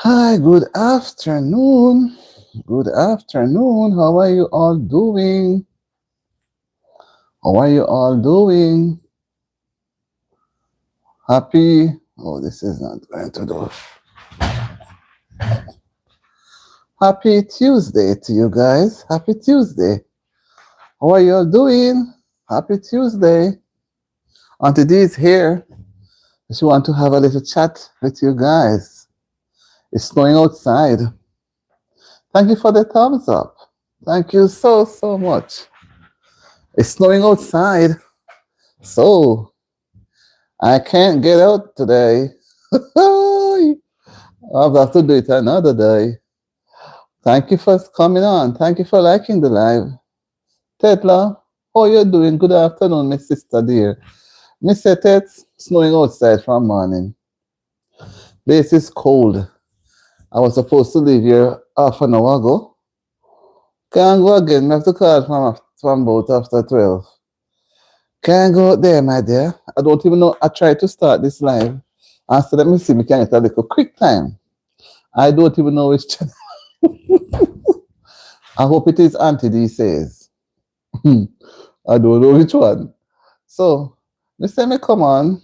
Hi, good afternoon. Good afternoon. How are you all doing? How are you all doing? Happy? Oh, this is not going to do. Happy Tuesday to you guys. Happy Tuesday. How are you all doing? Happy Tuesday. Auntie D is here. She want to have a little chat with you guys. It's snowing outside. Thank you for the thumbs up. Thank you so much. It's snowing outside. So I can't get out today. I'll have to do it another day. Thank you for coming on. Thank you for liking the live. Tetla, how you doing? Good afternoon, my sister dear. Mr. Tet, snowing outside from morning. This is cold. I was supposed to leave here half an hour ago. Can't go again. I have to call from about after 12. Can't go out there, my dear. I don't even know. I tried to start this live. I said, let me see, we can get a little quick time. I don't even know which channel. I hope it is Auntie D says. I don't know which one. So, Mr. Me come on,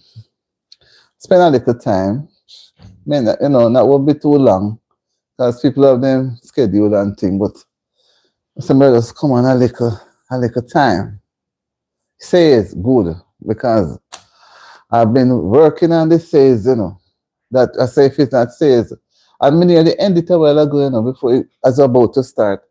spend a little time. Man, that won't be too long because people have them schedule and thing, but somebody just come on a little time. Says good because I've been working on this says, that I say if it's not says. I mean, nearly end it a while ago, before as about to start.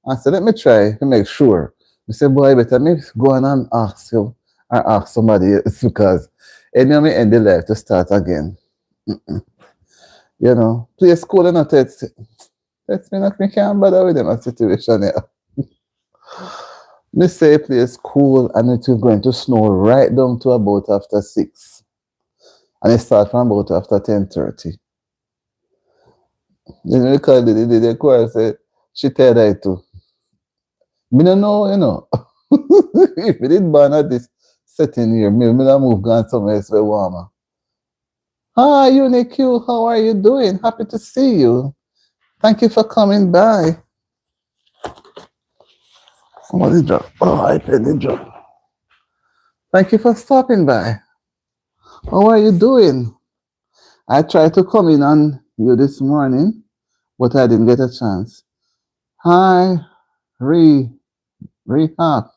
I said, let me try to make sure. I said, boy, better me go on and ask you or ask somebody else because me end the life to start again. Play school and not that's me not me can't bother with them a situation here. Me say play school and it is going to snow right down to about after 6. And it starts from about after 10:30. Because the choir say she tell that too. Me don't know. If we did ban at this setting here, me not move gone somewhere else where warmer. Hi, Unique, how are you doing? Happy to see you. Thank you for coming by. What did drop? Oh, I did drop. Thank you for stopping by. How are you doing? I tried to come in on you this morning, but I didn't get a chance. Hi, Rehab. How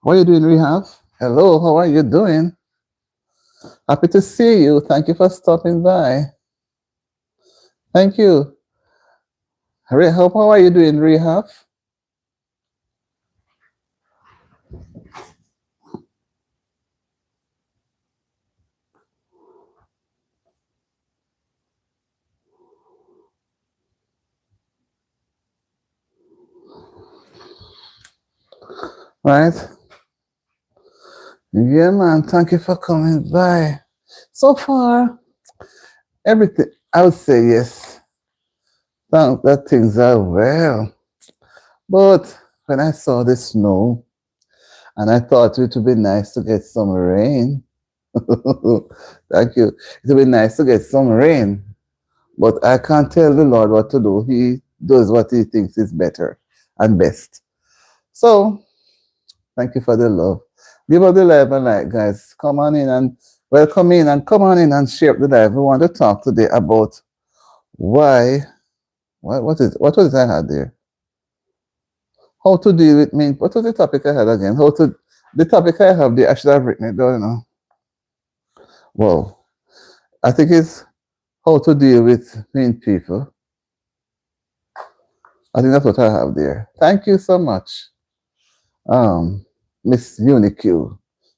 are you doing, Rehab? Hello, how are you doing? Happy to see you. Thank you for stopping by. Thank you. Rehab, how are you doing, Rehab? Right? Yeah, man. Thank you for coming by. So far, everything, I would say yes. Thank that things are well. But when I saw the snow, and I thought it would be nice to get some rain. Thank you. It would be nice to get some rain. But I can't tell the Lord what to do. He does what he thinks is better and best. So, thank you for the love. Give us the live and like, guys. Come on in and welcome in and come on in and share the live. We want to talk today about why, what was it I had there? How to deal with mean. What was the topic I had again? The topic I have there, I should have written it down, Well, I think it's how to deal with mean people. I think that's what I have there. Thank you so much. Miss Unique.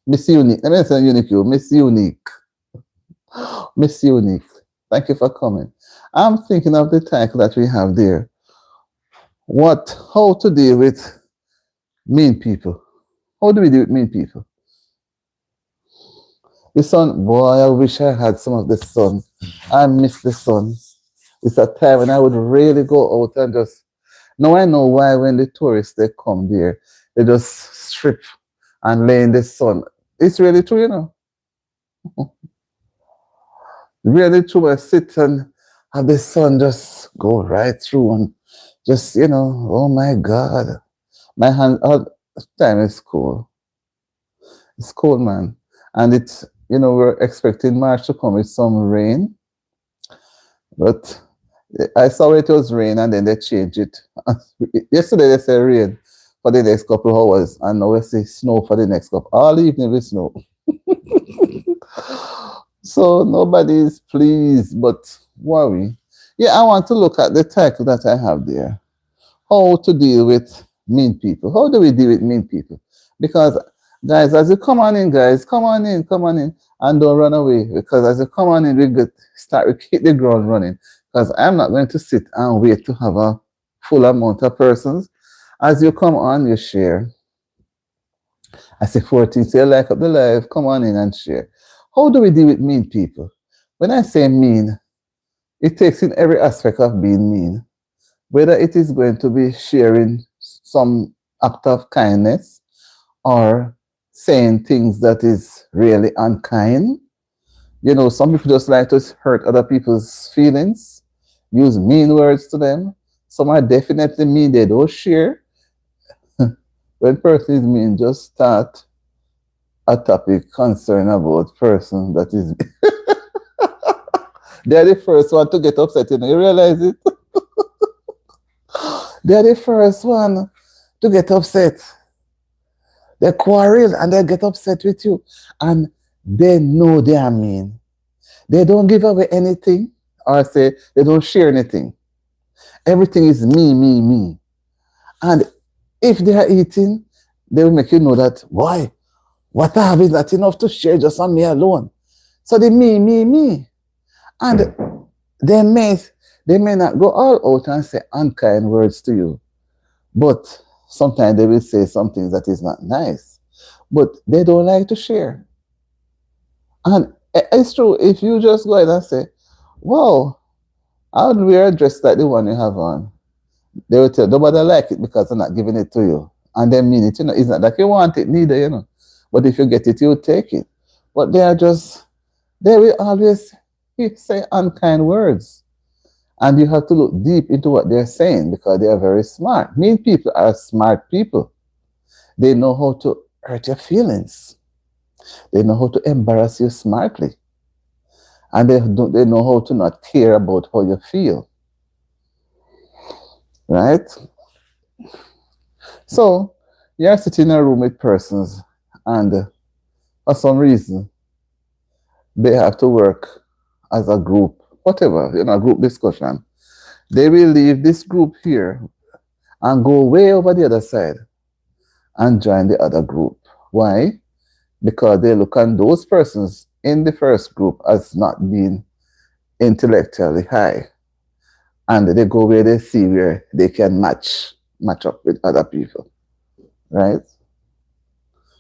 Miss Unique. Let me say Unique. Miss Unique. Miss Unique. Thank you for coming. I'm thinking of the title that we have there. How to deal with mean people. How do we deal with mean people? The sun, boy, I wish I had some of the sun. I miss the sun. It's a time when I would really go out and just. Now I know why when the tourists they come there, they just strip and lay in the sun. It's really true, Really true. I sit and and the sun just go right through and just, oh my God. My hand, all the time is cold. It's cold, man. And it's, we're expecting March to come with some rain, but I saw it was rain and then they changed it. Yesterday they said rain for the next couple of hours, and now we say snow for the next couple. All evening with snow. So nobody is pleased, but worry. Yeah, I want to look at the title that I have there. How to deal with mean people. How do we deal with mean people? Because guys, as you come on in, guys, come on in, and don't run away. Because as you come on in, we hit the ground running. Because I'm not going to sit and wait to have a full amount of persons. As you come on, you share. I say 14, say like up the live, come on in and share. How do we deal with mean people? When I say mean, it takes in every aspect of being mean. Whether it is going to be sharing some act of kindness or saying things that is really unkind. Some people just like to hurt other people's feelings, use mean words to them. Some are definitely mean, they don't share. When person is mean, just start a topic concern about person that is they're the first one to get upset, you realize it? They're the first one to get upset. They quarrel and they get upset with you. And they know they are mean. They don't give away anything or say they don't share anything. Everything is me, me, me. And if they are eating, they will make you know that, why? What I have is not enough to share just on me alone. So they me, me, me. And they may not go all out and say unkind words to you, but sometimes they will say something that is not nice, but they don't like to share. And it's true, if you just go ahead and say, wow, how do we wear a dress like the one you have on? They will tell nobody like it because they're not giving it to you. And they mean it, it's not like you want it neither, But if you get it, you take it. But they will always say unkind words. And you have to look deep into what they're saying because they are very smart. Mean people are smart people. They know how to hurt your feelings. They know how to embarrass you smartly. And they know how to not care about how you feel. Right? So, you're sitting in a room with persons and for some reason, they have to work as a group, whatever, group discussion. They will leave this group here and go way over the other side and join the other group. Why? Because they look on those persons in the first group as not being intellectually high. And they go where they see where they can match up with other people. Right?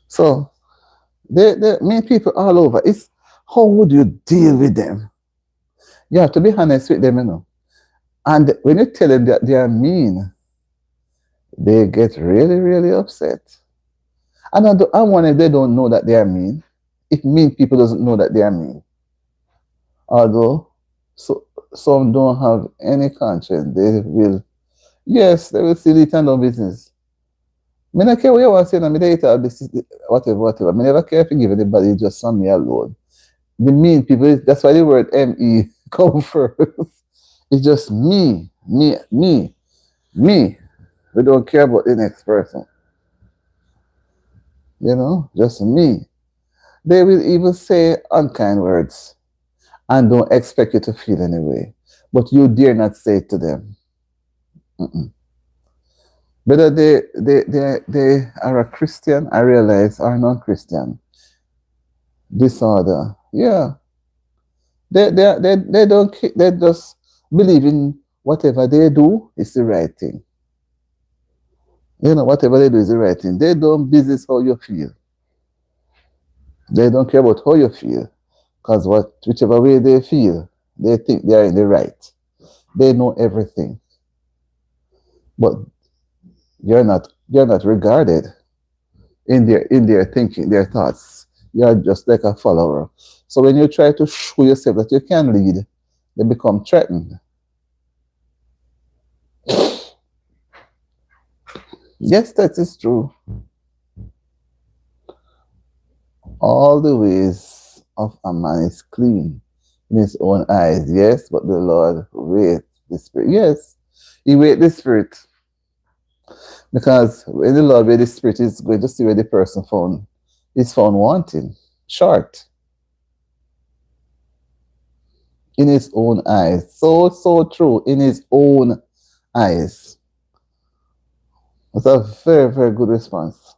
So they meet people all over. It's how would you deal with them? You have to be honest with them, And when you tell them that they are mean, they get really, really upset. And I wonder if they don't know that they are mean. If mean people doesn't know that they are mean. Although some don't have any conscience, they will see it and no business. I don't care what you want to say, I they whatever. I never care if you give anybody, just on me alone. The mean people, that's why the word ME come first. It's just me. We don't care about the next person. Just me. They will even say unkind words and don't expect you to feel any way. But you dare not say it to them. Whether they are a Christian, I realize, or non-Christian. Disorder. Yeah. They just believe in whatever they do is the right thing. Whatever they do is the right thing. They don't business how you feel. They don't care about how you feel. Because whichever way they feel, they think they are in the right. They know everything. But you're not regarded in their thinking, their thoughts. You're just like a follower. So when you try to show yourself that you can lead, they become threatened. Yes, that is true. All the ways of a man is clean in his own eyes. Yes, but the Lord waits the Spirit. Yes, he waits the Spirit. Because when the Lord waits the Spirit is going to see where the person found is found wanting. Short in his own eyes. So, so true. In his own eyes. That's a very, very good response.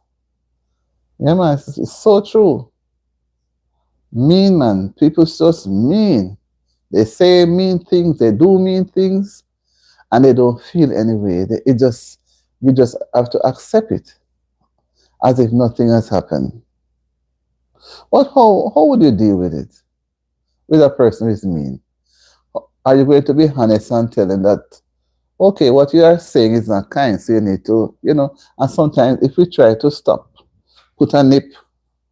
Yeah, man, it's so true. Mean, man. People just mean. They say mean things, they do mean things, and they don't feel any way. You just have to accept it as if nothing has happened. How would you deal with it? With a person who is mean? Are you going to be honest and tell them that, okay, what you are saying is not kind, so you need to, and sometimes if we try to stop, put a nip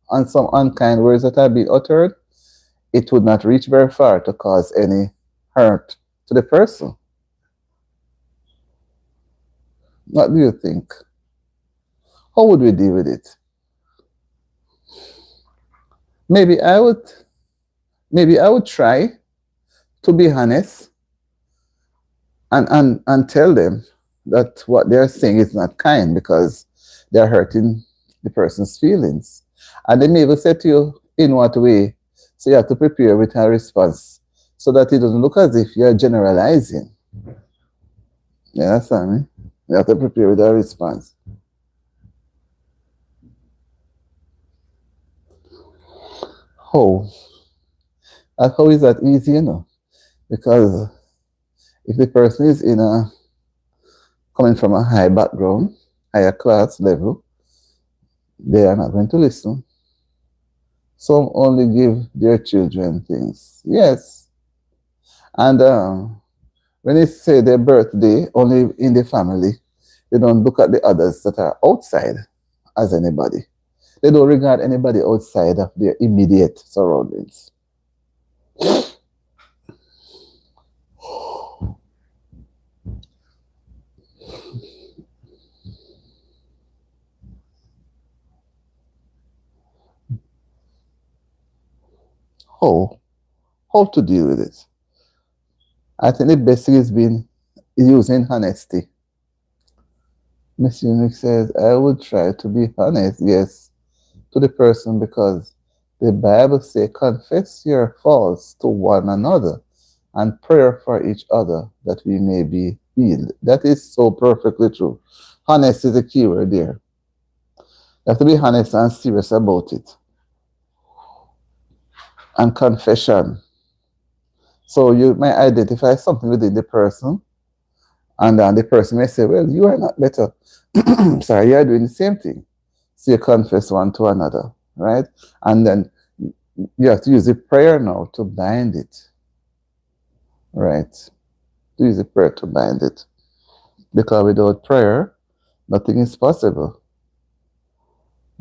on some unkind words that are being uttered, it would not reach very far to cause any hurt to the person. What do you think? How would we deal with it? Maybe I would maybe I would try to be honest and tell them that what they're saying is not kind because they're hurting the person's feelings. And they may even say to you in what way. So you have to prepare with a response so that it doesn't look as if you're generalizing. You understand me? You have to prepare with a response. How? And how is that easy, Because if the person is coming from a high background, higher class level, they are not going to listen. Some only give their children things. Yes. And when they say their birthday, only in the family, they don't look at the others that are outside as anybody. They don't regard anybody outside of their immediate surroundings. How? How to deal with it? I think the best thing is being using honesty. Miss Unique says, I would try to be honest, yes, to the person because the Bible says, confess your faults to one another and pray for each other that we may be healed. That is so perfectly true. Honest is a key word there. You have to be honest and serious about it. And confession. So you might identify something within the person, and then the person may say, well, you are not better. Sorry, you are doing the same thing. So you confess one to another, right? And then you have to use the prayer now to bind it, right? To use the prayer to bind it. Because without prayer, nothing is possible,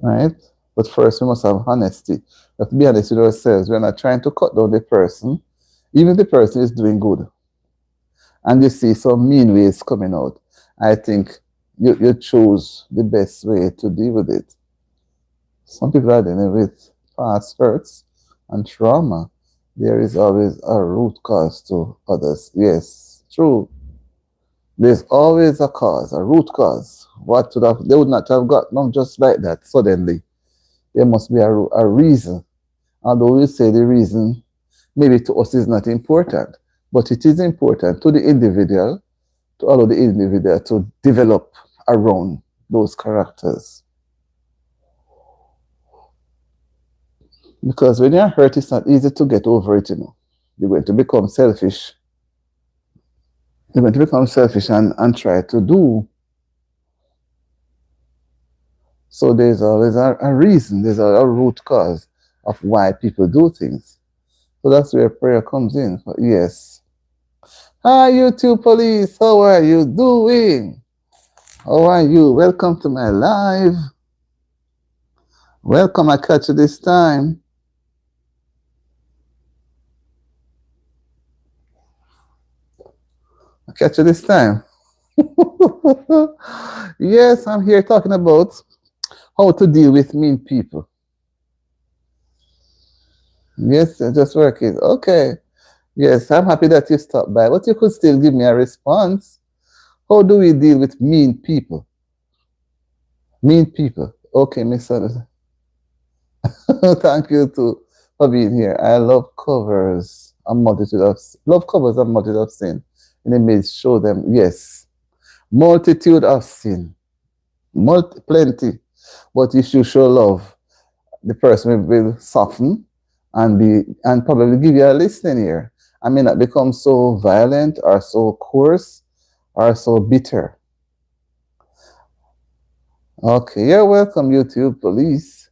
right? But first, we must have honesty. We have to be honest with ourselves. We're not trying to cut down the person, even if the person is doing good. And you see some mean ways coming out. I think you choose the best way to deal with it. Some people are dealing with past hurts and trauma. There is always a root cause to others. Yes, true. There's always a cause, a root cause. They would not have got them just like that suddenly. There must be a reason. Although we say the reason maybe to us is not important, but it is important to the individual to allow the individual to develop around those characters. Because when you're hurt, it's not easy to get over it, You're going to become selfish. You're going to become selfish and try to do. So there's always a reason, there's a root cause of why people do things. So that's where prayer comes in. Yes. Hi, YouTube police. How are you doing? How are you? Welcome to my live. Welcome. I catch you this time. I catch you this time. Yes, I'm here talking about how to deal with mean people. Yes, just working. Okay. Yes, I'm happy that you stopped by, but you could still give me a response. How do we deal with mean people? Mean people. Okay, Miss Anderson. Thank you too for being here. I love covers. A multitude of love covers a multitude of sin. And it may show them, yes, multitude of sin. Plenty. But if you show love, the person will soften and probably give you a listening ear. I may not become so violent or so coarse or so bitter. Okay, you're welcome, YouTube police.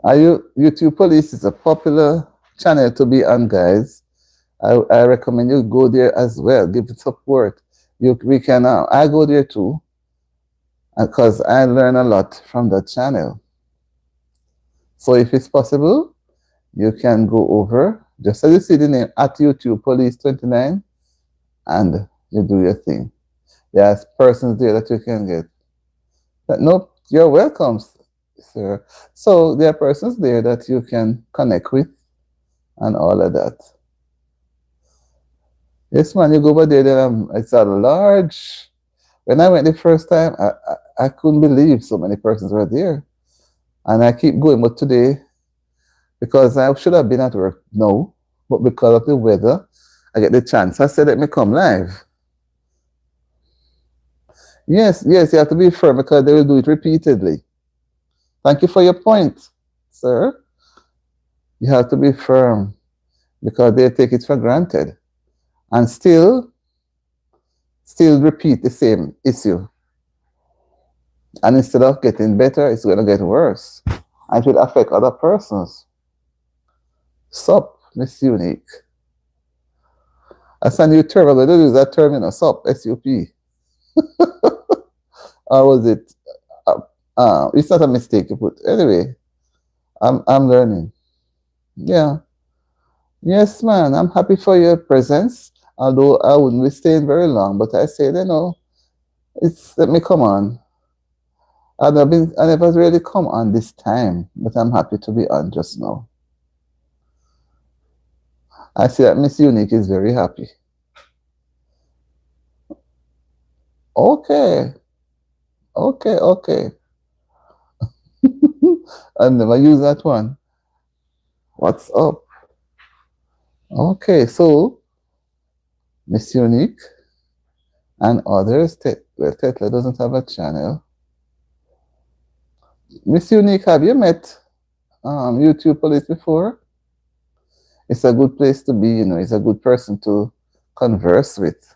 YouTube police is a popular channel to be on, guys. I recommend you go there as well. Give it support. We can. I go there too because I learn a lot from that channel. So if it's possible, you can go over, just as you see the name, at YouTube Police 29, and you do your thing. There's persons there that you can get. But nope, you're welcome, sir. So there are persons there that you can connect with and all of that. Yes, man, you go over there, then it's a large. When I went the first time, I couldn't believe so many persons were there. And I keep going, but today, because I should have been at work now, but because of the weather, I get the chance. I said, let me come live. Yes, yes, you have to be firm because they will do it repeatedly. Thank you for your point, sir. You have to be firm because they take it for granted and still repeat the same issue. And instead of getting better, it's going to get worse. And it will affect other persons. SUP, Miss Unique. That's a new term. I'm going to use that term, SUP, S-U-P. Or was it? It's not a mistake to put. Anyway, I'm learning. Yeah. Yes, man. I'm happy for your presence. Although I wouldn't be staying very long, but I said, let me come on. I never really come on this time, but I'm happy to be on just now. I see that Miss Unique is very happy. Okay. Okay. I never use that one. What's up? Okay, so Miss Unique and others, Tetla doesn't have a channel. Miss Unique, have you met YouTube police before? It's a good place to be, it's a good person to converse with.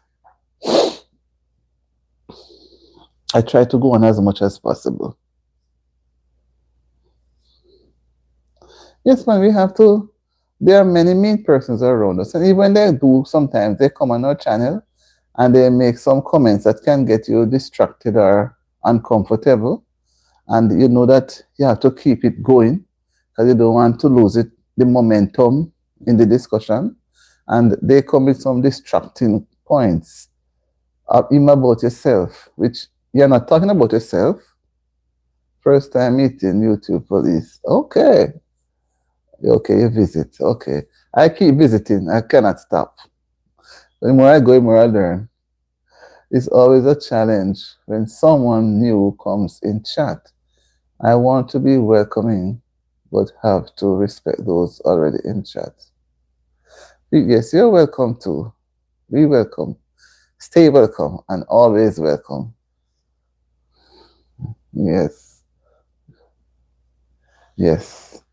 I try to go on as much as possible. Yes, man, we have to. There are many mean persons around us. And even when they do, sometimes they come on our channel and they make some comments that can get you distracted or uncomfortable. And you know that you have to keep it going because you don't want to lose the momentum in the discussion. And they come with some distracting points, even about yourself, which you're not talking about yourself. First time meeting YouTube police. Okay, you visit. Okay. I keep visiting. I cannot stop. The more I go, the more I learn. It's always a challenge when someone new comes in chat. I want to be welcoming, but have to respect those already in chat. Yes, you're welcome too. Be welcome. Stay welcome and always welcome. Yes. Yes.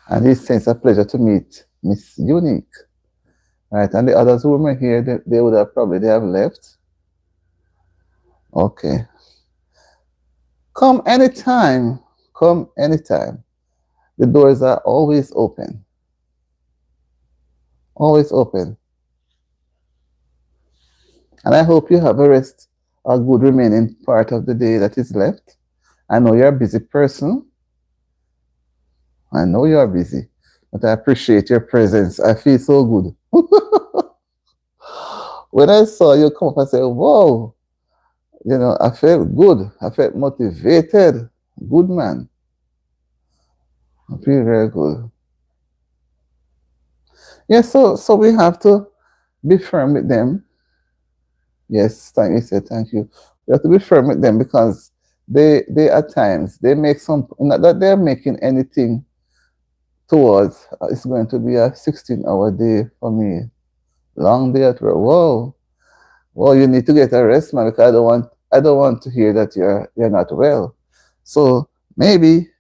And it's a pleasure to meet Miss Unique. Right, and the others who were here, they would have they have left. Okay. Come anytime. Come anytime. The doors are always open. Always open. And I hope you have a good remaining part of the day that is left. I know you're a busy person. I know you are busy, but I appreciate your presence. I feel so good. When I saw you come up, I said, whoa, I felt good. I felt motivated. Good man. I feel very good. Yeah, so we have to be firm with them. Yes, thank you, said thank you. We have to be firm with them because they at times they make some, not that they're making anything towards it's going to be a 16-hour day for me. Long day at work. Whoa. Well, you need to get a rest, man, because I don't want to hear that you're not well. So maybe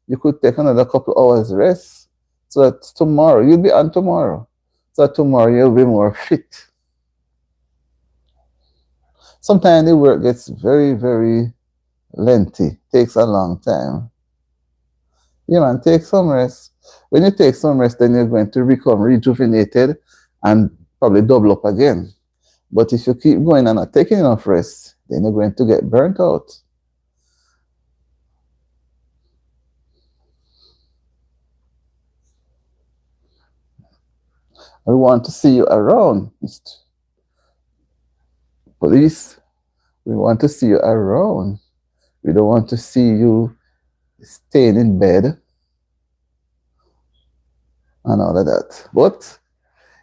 you could take another couple hours rest so that tomorrow you'll be on tomorrow. So that tomorrow you'll be more fit. Sometimes the work gets very, very lengthy, takes a long time. Yeah, man, take some rest. When you take some rest, then you're going to become rejuvenated and probably double up again. But if you keep going and not taking enough rest, then you're going to get burnt out. We want to see you around, Mr. Police. We want to see you around. We don't want to see you staying in bed and all of that. But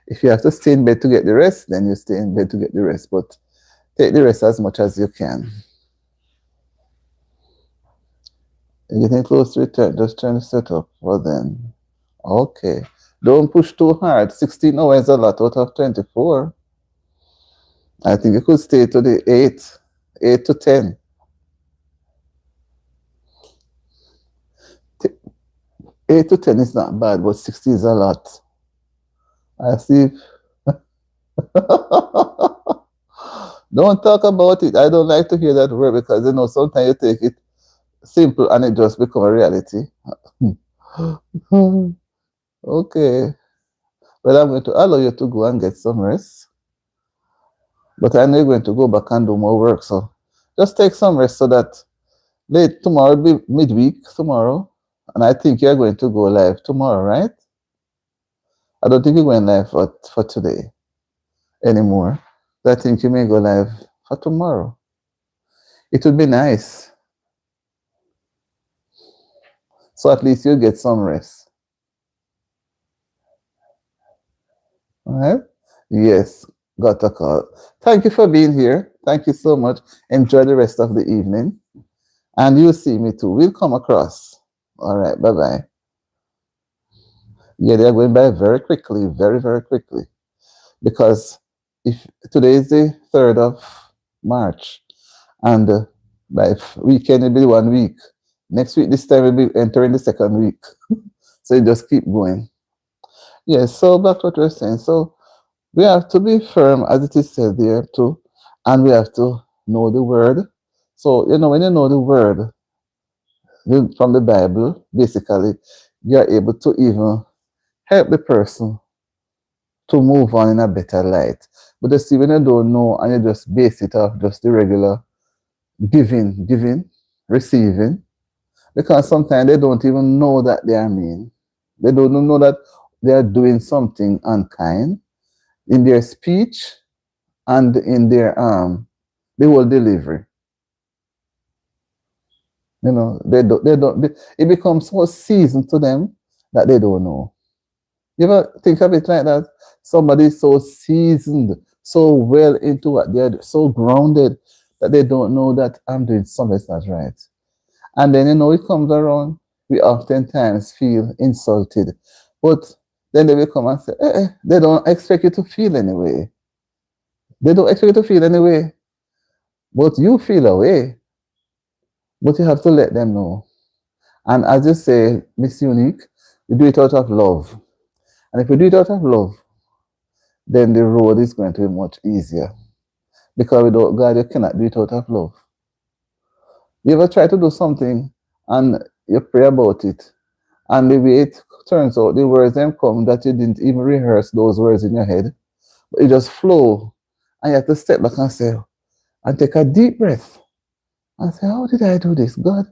if you have to stay in bed to get the rest, then you stay in bed to get the rest. But take the rest as much as you can. You're getting close to return, just trying to set up for then. Okay. Don't push too hard. 16 hours is a lot out of 24. I think you could stay to the 8 to 10. 8 to 10 is not bad, but 60 is a lot. I see. Don't talk about it. I don't like to hear that word because sometimes you take it simple and it just become a reality. Okay. Well, I'm going to allow you to go and get some rest. But I know you're going to go back and do more work. So just take some rest so that late tomorrow will be midweek tomorrow. And I think you're going to go live tomorrow, right? I don't think you're going live for today anymore. I think you may go live for tomorrow. It would be nice. So at least you'll get some rest. All right? Yes, got a call. Thank you for being here. Thank you so much. Enjoy the rest of the evening. And you'll see me too. We'll come across. All right, bye-bye. Yeah, they're going by very quickly, very, very quickly. Because if today is the 3rd of March, and by weekend it'll be 1 week. Next week, this time we'll be entering the 2nd week. So you just keep going. Yes, so back to what we're saying. So we have to be firm, as it is said there too, and we have to know the word. So, when you know the word from the Bible, basically, you're able to even help the person to move on in a better light. But you see, when you don't know and you just base it off just the regular giving, receiving, because sometimes they don't even know that they are mean. They don't know that they are doing something unkind in their speech and in their the whole delivery. It becomes so seasoned to them that they don't know. You ever think of it like that? Somebody so seasoned, so well into what they're so grounded that they don't know that I'm doing something that's not right. And then it comes around, we oftentimes feel insulted. But then they will come and say, they don't expect you to feel anyway. They don't expect you to feel anyway. But you feel away. But you have to let them know. And as you say, Miss Unique, we do it out of love. And if we do it out of love, then the road is going to be much easier. Because without God, you cannot do it out of love. You ever try to do something and you pray about it, and the way it turns out, the words then come that you didn't even rehearse those words in your head, but it just flow, and you have to step back and say, and take a deep breath, and say, how did I do this, God?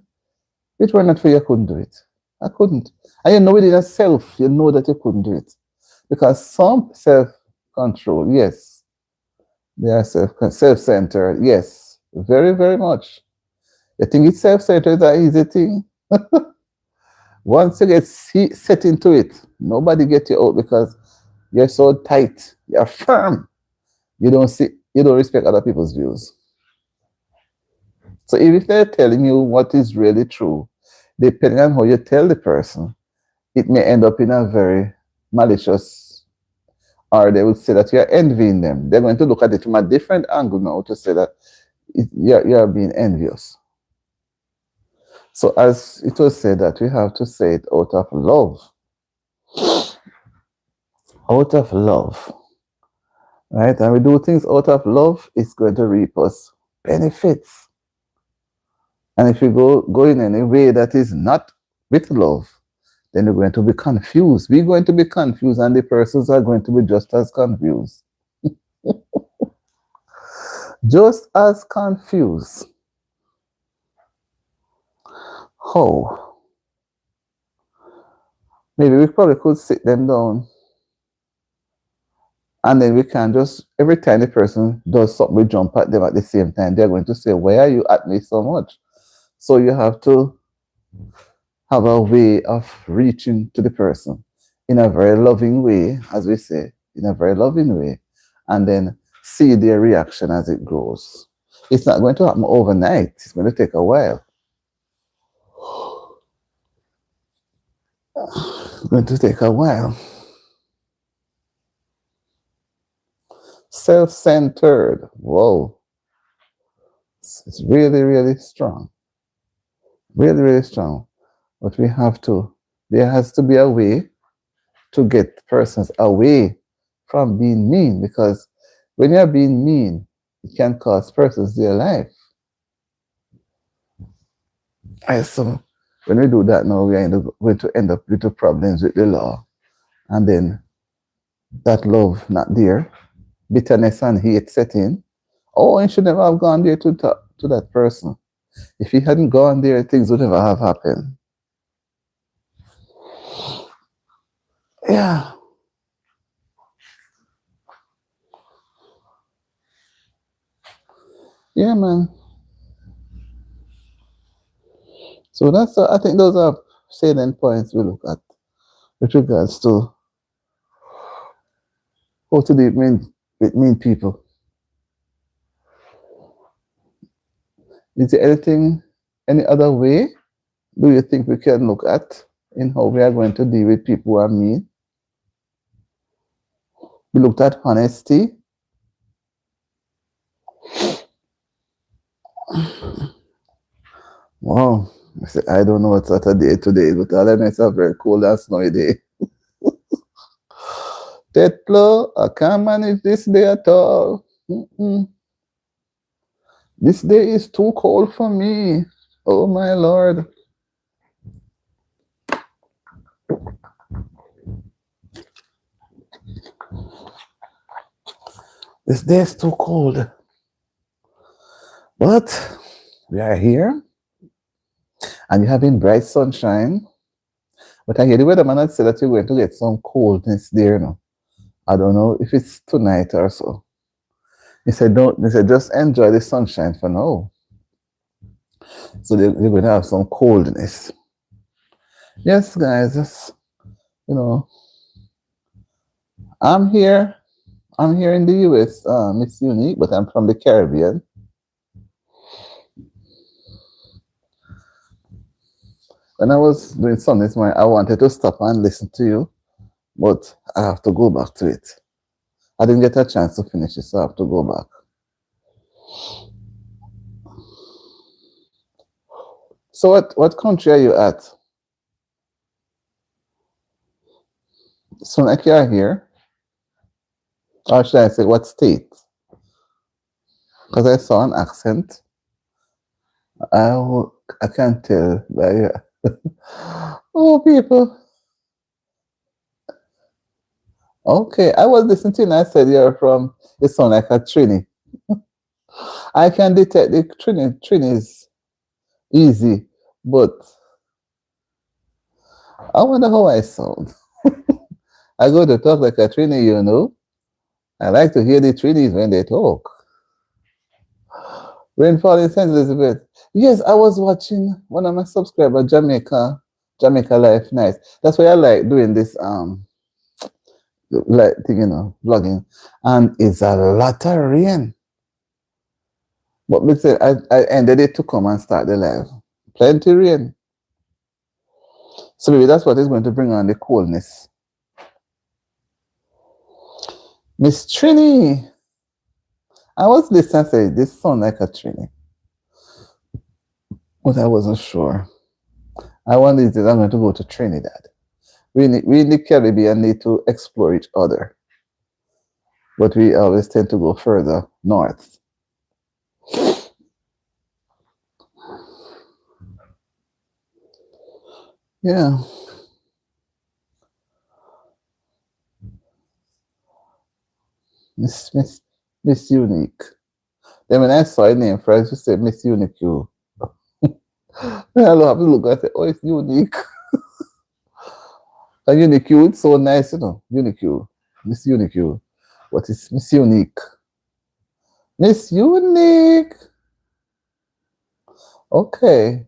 It were not for you, I couldn't do it. I couldn't. And you know within yourself, you know that you couldn't do it. Because some self-control, yes, They are self-centered. Yes, very, very much. You think it's self-centered is an easy thing? Once you get set into it, nobody get you out because you're so tight. You're firm. You don't respect other people's views. So if they're telling you what is really true, depending on how you tell the person, it may end up in a very malicious, or they would say that you're envying them. They're going to look at it from a different angle now to say that you're being envious. So as it was said that we have to say it out of love. Out of love. Right? And we do things out of love, it's going to reap us benefits. And if you go in any way that is not with love, then you're going to be confused. We're going to be confused, and the persons are going to be just as confused. Just as confused. How? Maybe we probably could sit them down, and then we can just, every time the person does something, we jump at them at the same time. They're going to say, why are you at me so much? So you have to have a way of reaching to the person in a very loving way, as we say, in a very loving way, and then see their reaction as it grows. It's not going to happen overnight. It's going to take a while. It's going to take a while. Self-centered. Whoa. It's really, really strong. Really, really strong. But there has to be a way to get persons away from being mean, because when you're being mean, it can cost persons their life. And so when we do that now, we are going to end up with the problems with the law. And then that love not there, bitterness and hate set in. Oh, he should never have gone there to talk to that person. If he hadn't gone there, things would never have happened. Yeah. Yeah, man. So I think those are salient points we look at with regards to how to deal with mean people. Is there any other way do you think we can look at in how we are going to deal with people who are mean? We looked at honesty. Wow. I don't know what's Saturday today, but all I know it's a very cold and snowy day. Tetlo, I can't manage this day at all. Mm-mm. This day is too cold for me. Oh my Lord. This day is too cold. But we are here and you're having bright sunshine. But I hear the weatherman had said that you're going to get some coldness there, you know. I don't know if it's tonight or so. He said, don't, he said, just enjoy the sunshine for now. So they're going to have some coldness. Yes, guys, that's, you know, I'm here. I'm here in the US, Miss Unique, but I'm from the Caribbean. When I was doing something this morning, I wanted to stop and listen to you, but I have to go back to it. I didn't get a chance to finish it, so I have to go back. So what country are you at? So like you're here, or should I say what state? Because I saw an accent. I can't tell. But oh, people. Okay, I was listening to you and I said you're from, you sound like a Trini. I can detect the Trini is easy, but I wonder how I sound. I go to talk like a Trini, you know. I like to hear the Trinis when they talk. Rainfall in St. Elizabeth. Yes, I was watching one of my subscribers, Jamaica Life Nice. That's why I like doing this like thing, vlogging. And it's a lot of rain. But me say I ended it to come and start the live. Plenty rain. So maybe that's what is going to bring on the coolness. Miss Trini. I was listening and say this sound like a Trini. But I wasn't sure. I wonder if I'm going to go to Trinidad. We in the Caribbean need to explore each other. But we always tend to go further north. Yeah. Miss Unique. Then when I saw her name first, you said Miss Unique. Then I have to look and say, oh, it's Unique. And Unique, it's so nice, Unique. Miss Unique. What is Miss Unique? Miss Unique. Okay.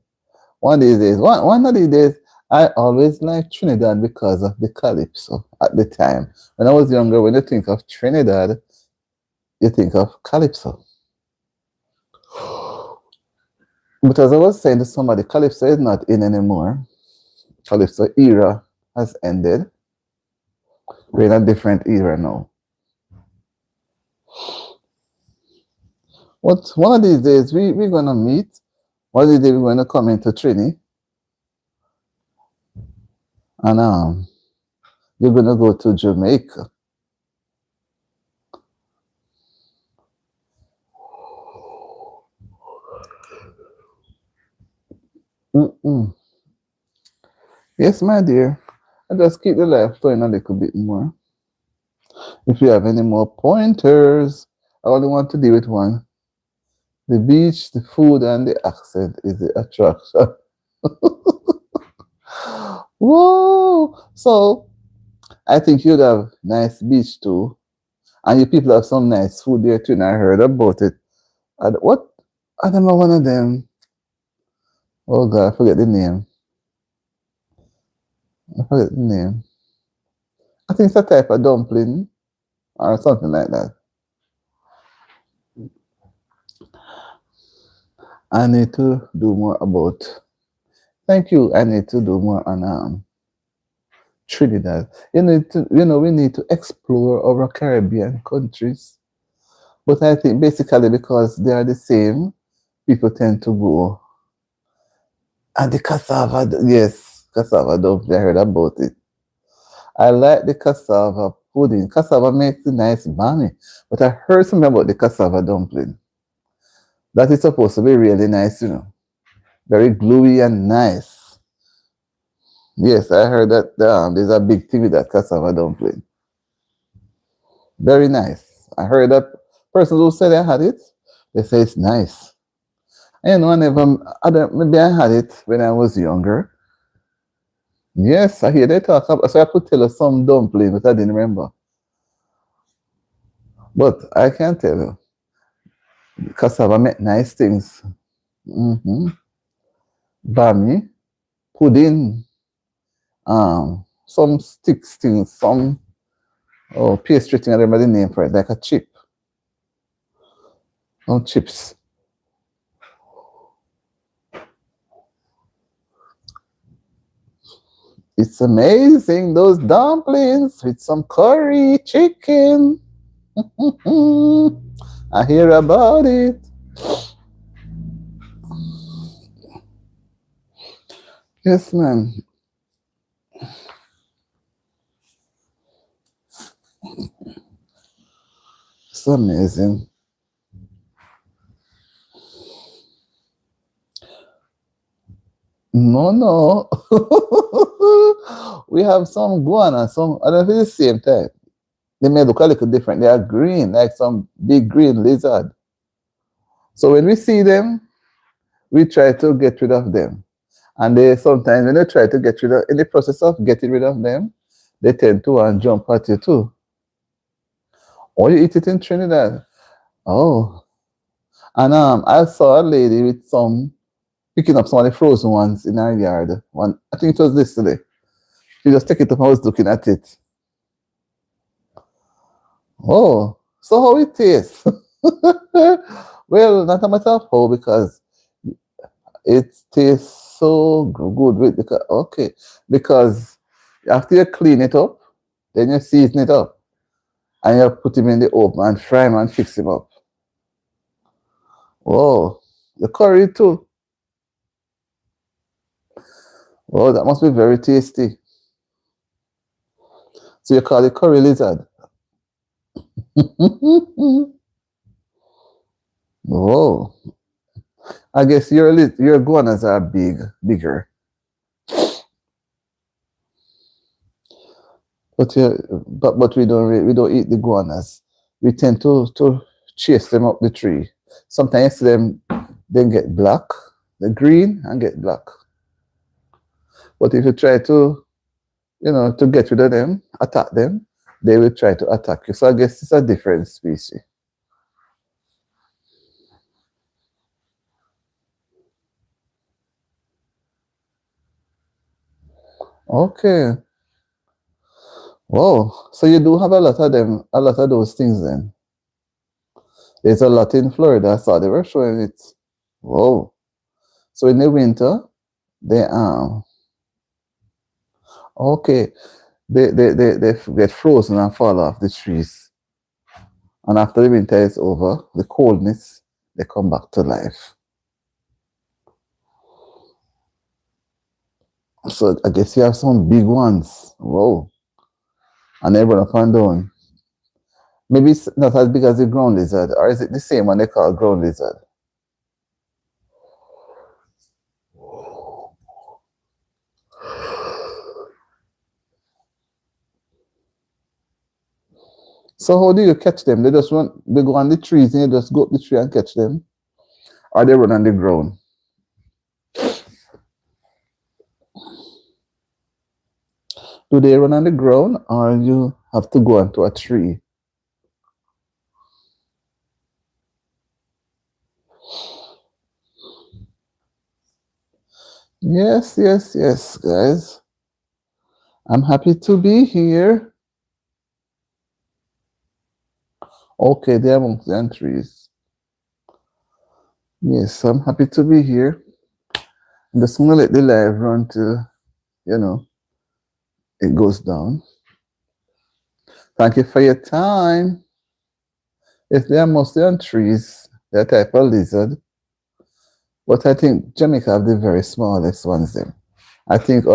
One of these days, one of these days, I always liked Trinidad because of the calypso at the time. When I was younger, when you think of Trinidad, you think of calypso. But as I was saying to somebody, calypso is not in anymore. Calypso era has ended. We're in a different era now. What one of these days we're gonna meet. One of these days we're gonna come into Trini. And you're gonna go to Jamaica. Mm-mm. Yes, my dear. I just keep the life flowing a little bit more. If you have any more pointers, I only want to deal with one. The beach, the food, and the accent is the attraction. Whoa! So I think you'd have nice beach too. And you people have some nice food there too, and I heard about it. And what? I don't know one of them. Oh God, I forget the name. I forget the name. I think it's a type of dumpling or something like that. I need to do more about. Thank you. I need to do more on Trinidad. We need to explore our Caribbean countries. But I think basically because they are the same, people tend to go. And the cassava, yes, cassava dumpling. I heard about it. I like the cassava pudding. Cassava makes a nice bami. But I heard something about the cassava dumpling. That is supposed to be really nice, very gluey and nice. Yes, I heard that there's a big thing with that cassava dumpling. Very nice. I heard that person who said I had it, they say it's nice. And maybe I had it when I was younger. Yes, I hear they talk about, so I could tell you some dumpling, but I didn't remember. But I can tell you, cassava make nice things. Bami, pudding, some sticks things, some pastry thing, I remember the name for it, like a chip. Some chips. It's amazing, those dumplings with some curry, chicken. I hear about it. Yes, man. It's amazing. No. We have some guana, I don't think it's the same type. They may look a little different. They are green, like some big green lizard. So when we see them, we try to get rid of them. And they sometimes, when they try to get rid of, in the process of getting rid of them, they tend to jump at you too. Or you eat it in Trinidad. Oh. And I saw a lady with some picking up some of the frozen ones in her yard. One, I think it was yesterday. She just take it up. I was looking at it. Oh, so how it tastes? Well, not a matter of how, because it tastes so good with because okay, because after you clean it up, then you season it up and you put him in the oven and fry him and fix him up. Oh, the curry too. Oh, that must be very tasty. So you call it curry lizard. Oh, I guess your iguanas are bigger. But we don't eat the iguanas. We tend to chase them up the tree. Sometimes them then get black, the green and get black. But if you try to to get rid of them, attack them, they will try to attack you. So I guess it's a different species. Okay. Whoa. So you do have a lot of them, a lot of those things then. There's a lot in Florida. I saw they were showing it. Whoa. So in the winter, they okay. They get frozen and fall off the trees. And after the winter is over, the coldness, they come back to life. So I guess you have some big ones. Whoa. And they run up and down. Maybe it's not as big as the ground lizard, or is it the same one they call ground lizard? So how do you catch them? They go on the trees and you just go up the tree and catch them? Or they run on the ground? Do they run on the ground or you have to go onto a tree? Yes, yes, yes, guys. I'm happy to be here. Okay, they're amongst the trees. Yes, I'm happy to be here. I'm just gonna let the live run till, you know, it goes down. Thank you for your time. Yes, they are mostly on trees. They're a type of lizard. But I think Jamaica have the very smallest ones then. I think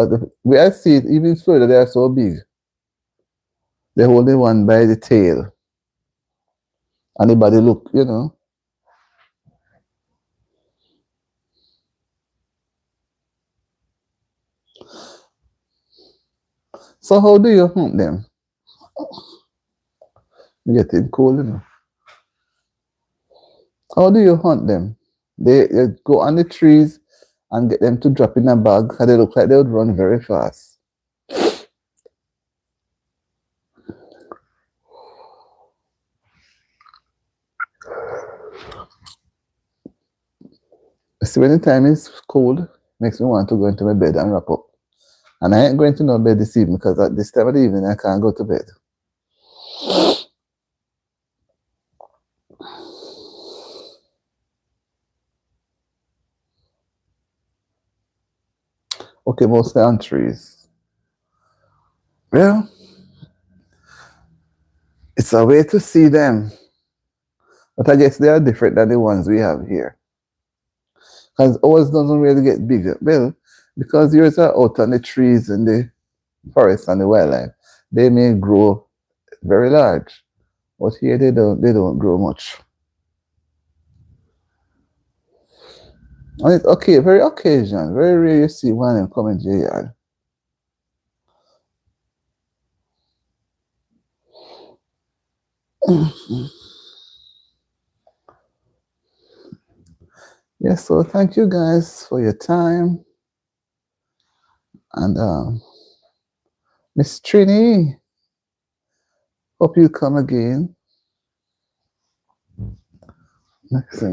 we I see it, even in Florida, they are so big. They hold the one by the tail. And the body look. So how do you hunt them? Getting cold. How do you hunt them? They go on the trees and get them to drop in a bag because they look like they would run very fast. See, when the time is cold, makes me want to go into my bed and wrap up. And I ain't going to no bed this evening because at this time of the evening I can't go to bed. Okay, mostly on trees. Well, it's a way to see them. But I guess they are different than the ones we have here. Because ours doesn't really get bigger. Well, because yours are out on the trees and the forest and the wildlife, they may grow very large. But here they don't grow much. And it's okay, very occasional, very rare you see one of them come into your yard. Yes, so thank you guys for your time. And Miss Trini, hope you come again. See,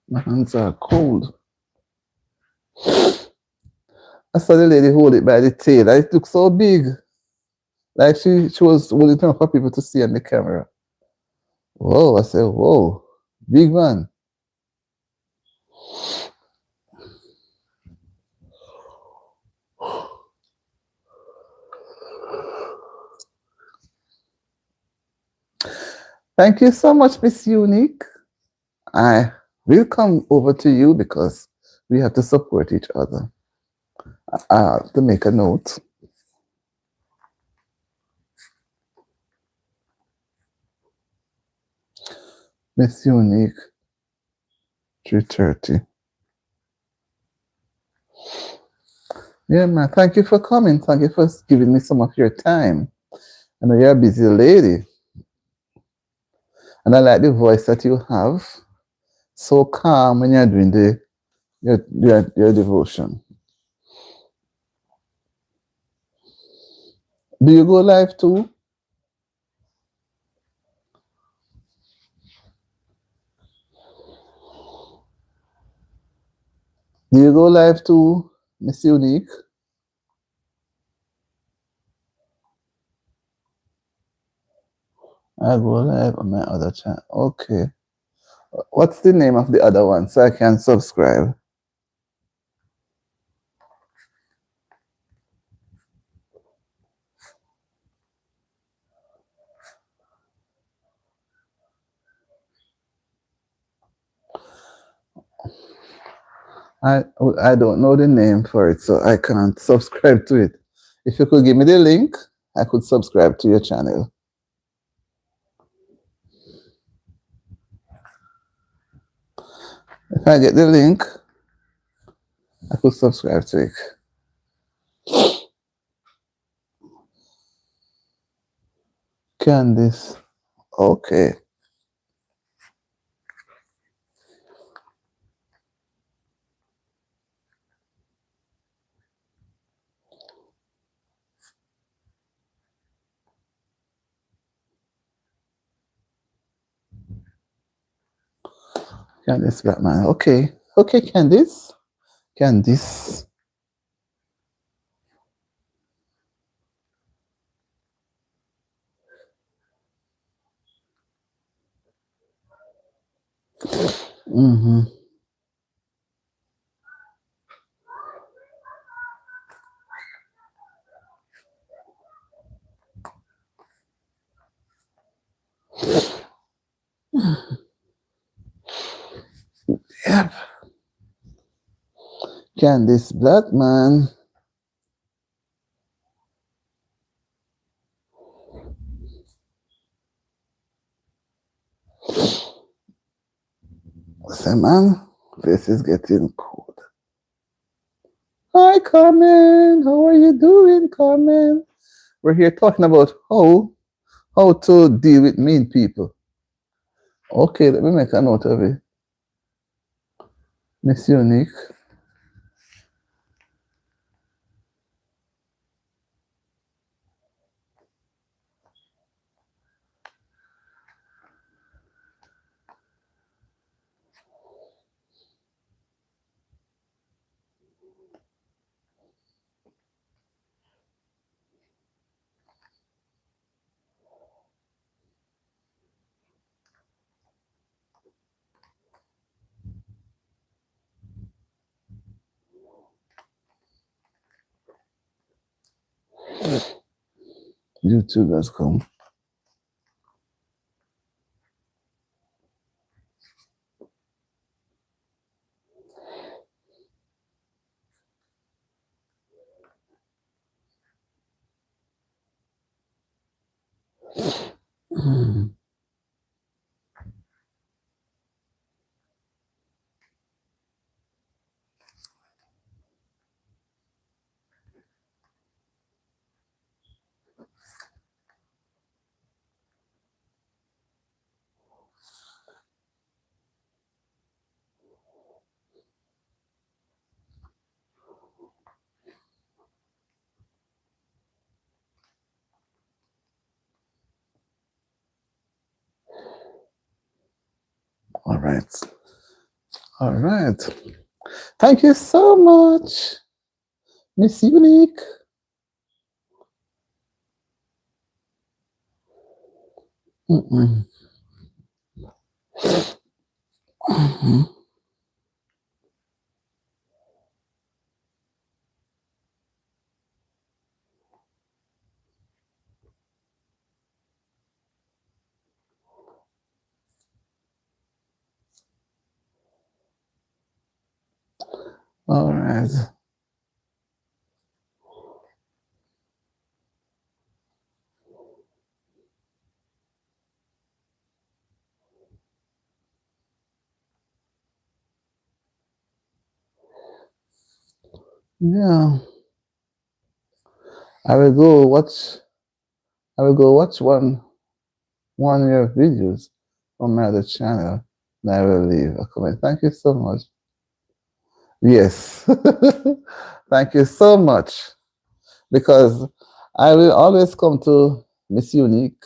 my hands are cold. I saw the lady hold it by the tail. It looked so big. Like she was holding it up for people to see on the camera. Whoa, I said, whoa, big man. Thank you so much, Miss Unique. I will come over to you because we have to support each other. To make a note. Miss Unique, 3:30. Yeah, man. Thank you for coming. Thank you for giving me some of your time. I know you're a busy lady. And I like the voice that you have. So calm when you're doing your devotion. Do you go live too? Do you go live too, Miss Unique? I go live on my other channel. Okay. What's the name of the other one so I can subscribe? I don't know the name for it, so I can't subscribe to it. If you could give me the link, I could subscribe to your channel. If I get the link, I could subscribe to it. Candice. Okay. Candice Blackman. Okay. Okay, Candice. Candice. Mm-hmm. Yep. Candice Blackman. Say, man, this is getting cold. Hi, Carmen. How are you doing, Carmen? We're here talking about how to deal with mean people. Okay, let me make a note of it. Miss Unique. YouTube.com. right. All right. Thank you so much, Miss Unique. Mm-mm. Mhm. All right. Yeah. I will go watch. I will go watch one of your videos on my other channel. And I will leave a comment. Thank you so much. Yes. Thank you so much. Because I will always come to Miss Unique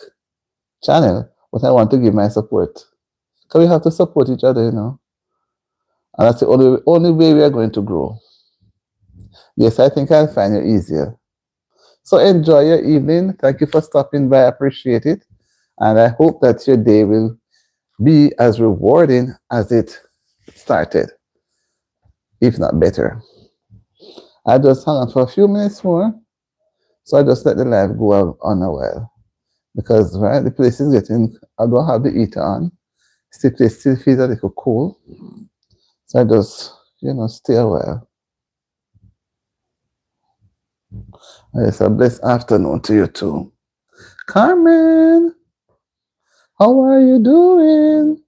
channel, but I want to give my support. Because we have to support each other, you know. And that's the only way we are going to grow. Yes, I think I'll find it easier. So enjoy your evening. Thank you for stopping by. I appreciate it. And I hope that your day will be as rewarding as it started, if not better. I just hung on for a few minutes more, so I just let the live go on a while. Because right, the place is getting, I don't have the heater on. Still, place still feels a little cool. So I just, stay a while. It's a blessed afternoon to you too. Carmen, how are you doing?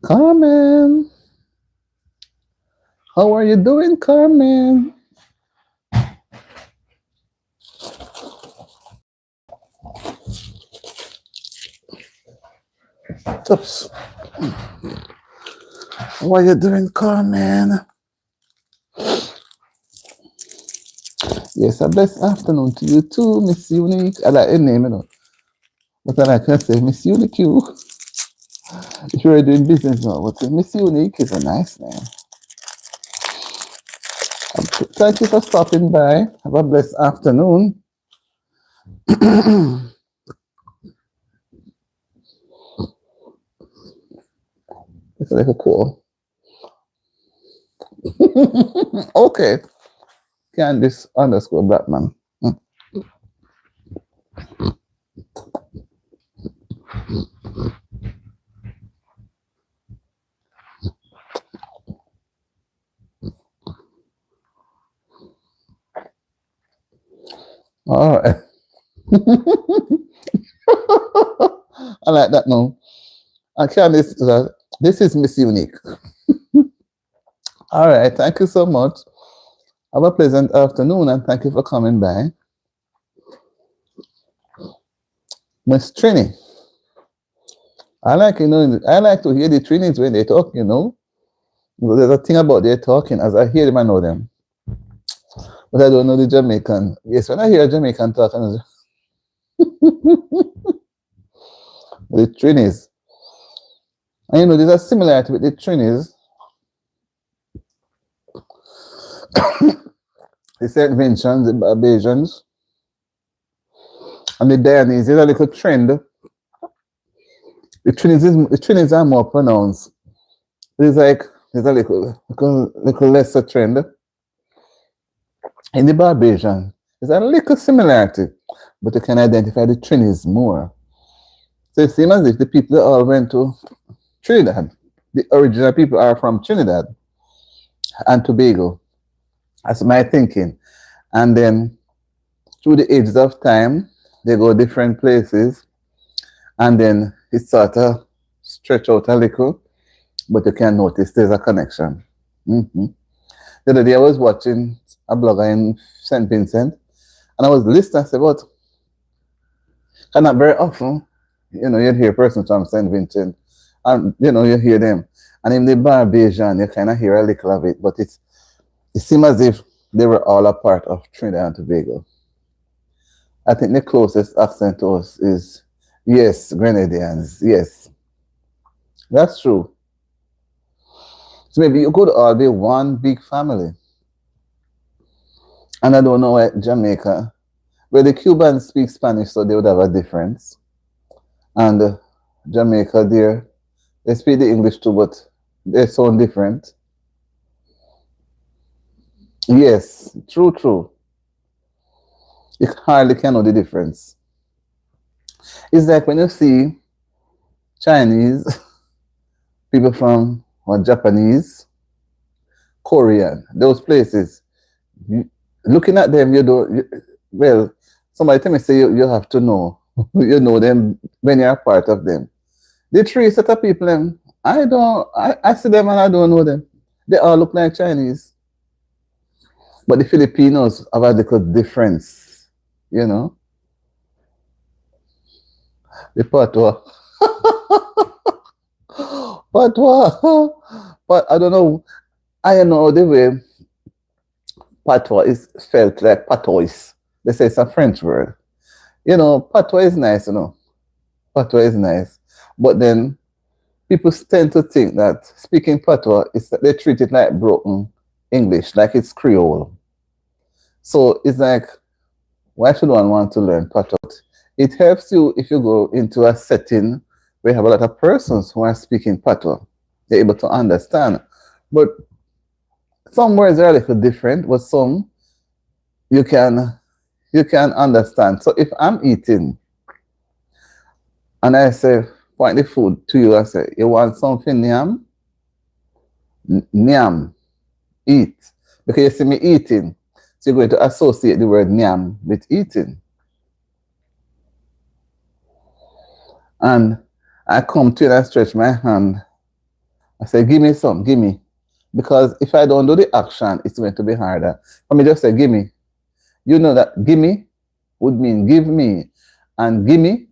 Carmen, how are you doing, Carmen? Oops. How are you doing, Carmen? Yes, a blessed afternoon to you too, Miss Unique. I like your name, But I like to say Miss Unique, you. If you're doing business now, but Miss Unique is a nice name. Thank you for stopping by. Have a blessed afternoon. It's a little cool. Okay. Candice underscore Blackman. All right. I like that now. And Candice, this is Miss Unique. All right. Thank you so much. Have a pleasant afternoon and thank you for coming by. Miss Trini. I like, I like to hear the Trinis when they talk, There's a thing about their talking. As I hear them, I know them. But I don't know the Jamaican. Yes, when I hear a Jamaican talk, the Trinis. And there's a similarity with the Trinis. The St. Vincents, the Barbadians, and the Dayanese. There's a little trend. The Trinis are more pronounced. There's a little lesser trend. In the Barbadian, there's a little similarity, but you can identify the Trinis more. So it seems as if the people all went to Trinidad. The original people are from Trinidad and Tobago. That's my thinking. And then through the ages of time, they go different places, and then it sort of stretch out a little, but you can notice there's a connection. Mm-hmm. The other day I was watching a blogger in St. Vincent, and I was listening. I said, "But not very often, you'd hear a person from St. Vincent, and you hear them, and in the Barbadian, you kind of hear a little of it, but it seems as if they were all a part of Trinidad and Tobago. I think the closest accent to us is, yes, Grenadians, yes. That's true. So maybe you could all be one big family. And I don't know why Jamaica, where the Cubans speak Spanish, so they would have a difference. And Jamaica, there, they speak the English too, but they sound different. Yes, true, true. You hardly can know the difference. It's like when you see Chinese, people from or Japanese, Korean, those places. Looking at them, you don't. Well, somebody tell me say you have to know. You know them when you're a part of them. The three set of people, I don't. I see them and I don't know them. They all look like Chinese, but the Filipinos have a little difference. You know, the patois. Patois. But I don't know. I know the way patois is felt like patois. They say it's a French word. You know, patois is nice, you know. Patois is nice. But then people tend to think that speaking patois is that they treat it like broken English, like it's Creole. So it's like, why should one want to learn patois? It helps you if you go into a setting where you have a lot of persons who are speaking patois. They're able to understand. But some words are a little different, but some you can understand. So if I'm eating and I say, point the food to you, I say, you want something, Nyam? Nyam, eat. Because you see me eating. So you're going to associate the word Nyam with eating. And I come to you and I stretch my hand. I say, give me some, give me. Because if I don't do the action, it's going to be harder. Let me just say, give me. You know that give me would mean give me. And give me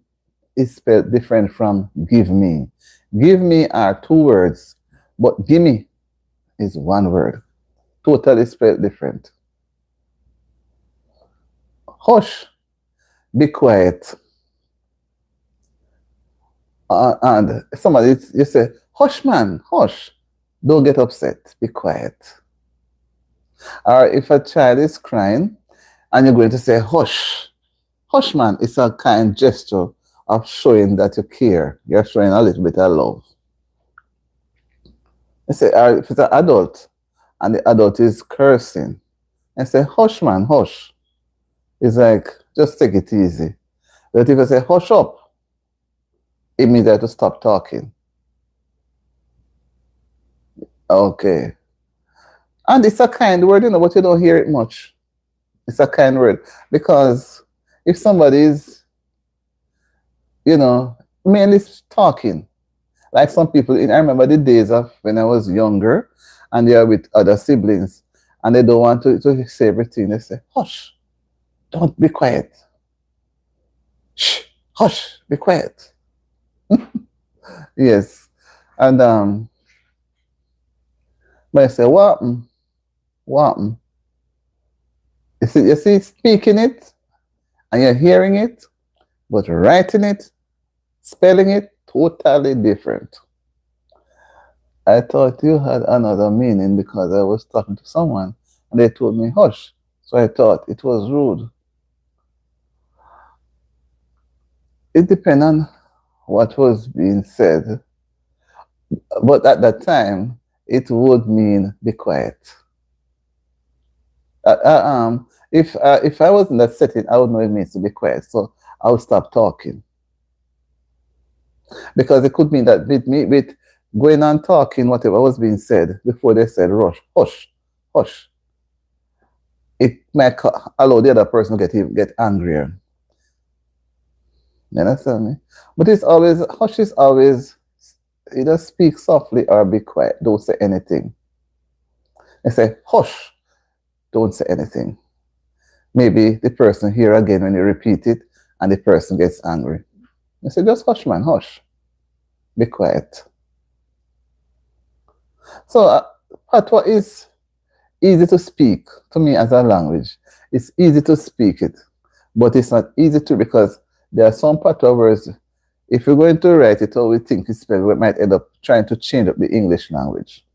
is spelled different from give me. Give me are two words, but give me is one word. Totally spelled different. Hush, be quiet. And somebody, you say, hush man, hush. Don't get upset, be quiet. Or if a child is crying and you're going to say, hush. Hush man is a kind gesture of showing that you care. You're showing a little bit of love. You say, or if it's an adult and the adult is cursing, and say, hush man, hush. It's like, just take it easy. But if I say, hush up, it means I have to stop talking. Okay. And it's a kind word, you know, but you don't hear it much. It's a kind word. Because if somebody is, you know, mainly talking, like some people, I remember the days of when I was younger and they are with other siblings and they don't want to say everything. They say, hush, don't be quiet. Shh, hush, be quiet. Yes. And but I say, what? What? You see, speaking it and you're hearing it, but writing it, spelling it, totally different. I thought you had another meaning because I was talking to someone and they told me, hush. So I thought it was rude. It depends on what was being said. But at that time, it would mean be quiet. If I was in that setting, I would know it means to be quiet. So I would stop talking. Because it could mean that with going on talking, whatever was being said before they said rush, hush, hush, it might allow the other person to get angrier. You understand me? But it's always, hush is always either speak softly or be quiet. Don't say anything. They say, hush, don't say anything. Maybe the person hear again when you repeat it and the person gets angry. I say, just hush, man, hush. Be quiet. So patois is easy to speak to me as a language. It's easy to speak it, but it's not easy to because there are some patois words if we're going to write it how we think it's spelled, we might end up trying to change up the English language.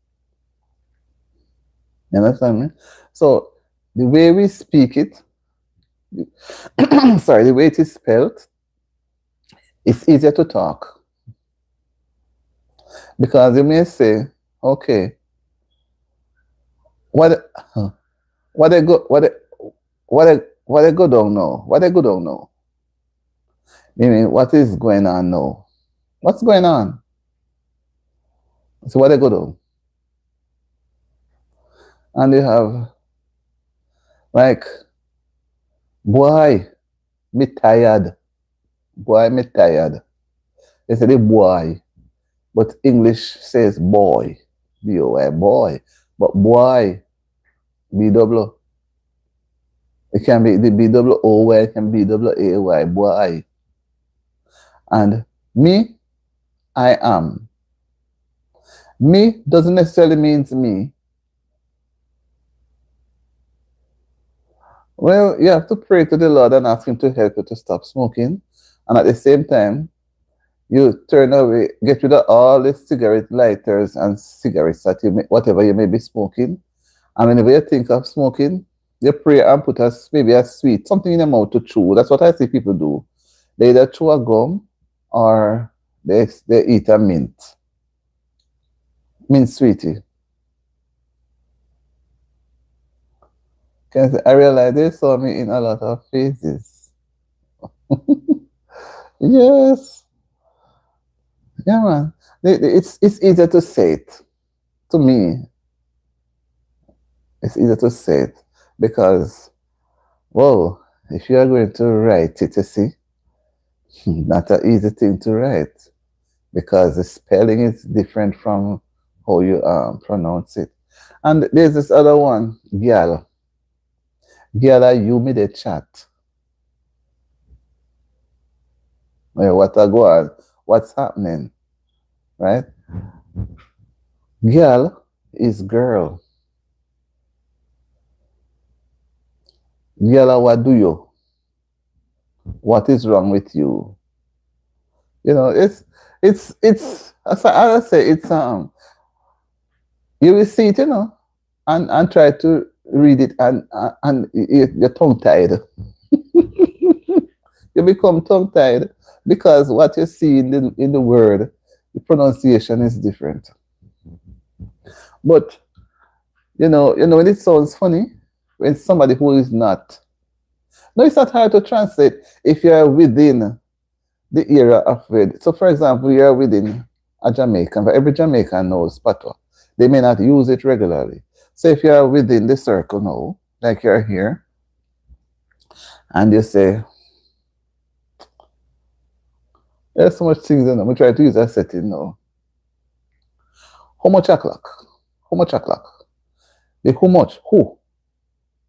You understand me? So the way we speak it, sorry, the way it is spelled, it's easier to talk. Because you may say, okay, what what they go what they go down now? What they go down now? Meaning what is going on now? What's going on? So what they go down? And you have like, boy, me tired. Boy, me tired. They say the boy, but English says boy. B-O-Y, boy. But boy, B-double. It can be the B-double-O-Y, it can be B-double-A-Y, boy. And me, I am. Me doesn't necessarily mean me. Well, you have to pray to the Lord and ask Him to help you to stop smoking. And at the same time, you turn away, get rid of all the cigarette lighters and cigarettes that whatever you may be smoking. And whenever you think of smoking, you pray and put maybe a sweet, something in your mouth to chew. That's what I see people do. They either chew a gum or they eat a mint. Mint sweetie. I realize they saw me in a lot of phases. Yes. Yeah, man. It's easier to say it. To me, it's easier to say it because, whoa, if you are going to write it, you see, not an easy thing to write because the spelling is different from how you pronounce it. And there's this other one, gyal. Gyal, you made a chat. What I go on? What's happening? Right? Gyal is girl. Gyal, what do you? What is wrong with you? You know, it's as I say, it's you will see it, you know, and try to read it and you're tongue tied. You become tongue tied because what you see in the word, the pronunciation is different. But you know, when it sounds funny, when somebody who is not. No, it's not hard to translate if you are within the era of it. So, for example, you are within a Jamaican, but every Jamaican knows patois. They may not use it regularly. So, if you are within the circle now, like you're here, and you say, there's so much things in them. We try to use a setting now. How much o'clock? How much o'clock? The who much? Who?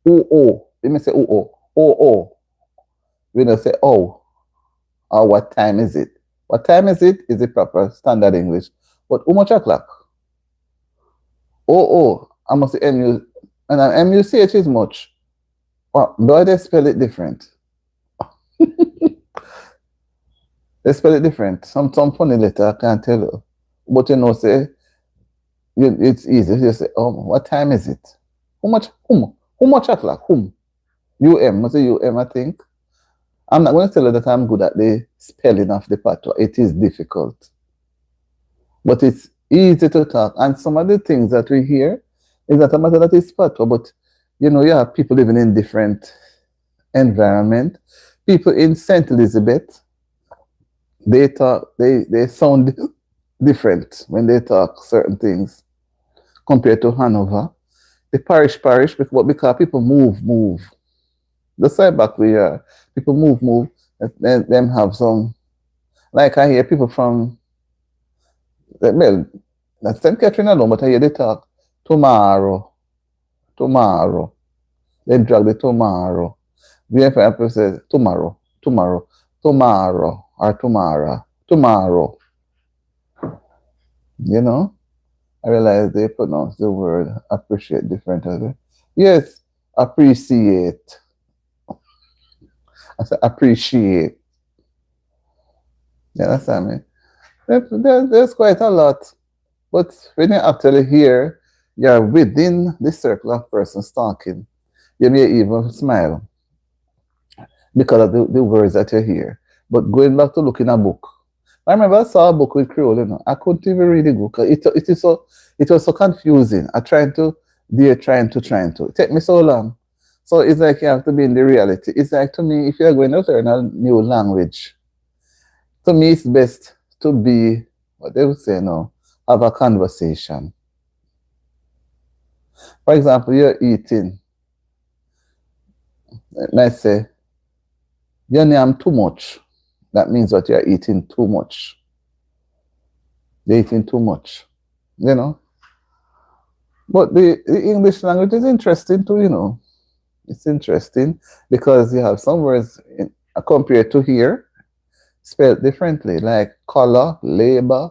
Oh. Let me say oh. Oh. We don't say oh. Or what time is it? What time is it? Is the proper standard English. But how much o'clock? Oh. I must say MU. And an MUCH is much. Well, why they spell it different? They spell it different. Some funny letter, I can't tell you. But you know, say, it's easy. You say, oh, what time is it? How much? How much o'clock? Whom? UM. I say UM, I think. I'm not going to tell you that I'm good at the spelling of the patois. It is difficult. But it's easy to talk. And some of the things that we hear is not a matter that is patois, but you know, you have people living in different environment. People in St. Elizabeth, they talk, they sound different when they talk certain things compared to Hanover. The parish, but because people move. The side back we are, people move. Them have some, like I hear people from, well, that's St. Catherine alone, but I hear they talk tomorrow. They drag the tomorrow. VFI says tomorrow, or tomorrow. You know, I realize they pronounce the word appreciate differently. Yes, appreciate. I said appreciate. You understand me? There's quite a lot. But when you actually hear you're within the circle of persons talking, you may even smile because of the words that you hear. But going back to looking a book, I remember I saw a book with Creole, I couldn't even read the book. It was so confusing. I tried to, they're trying to. It take me so long. So it's like you have to be in the reality. It's like to me, if you're going to learn a new language, to me it's best to be, what they would say now, have a conversation. For example, you're eating. Let's say, you name too much. That means that you're eating too much. You're eating too much. You know? But the English language is interesting too, It's interesting because you have some words compared to here, spelled differently, like color, labor.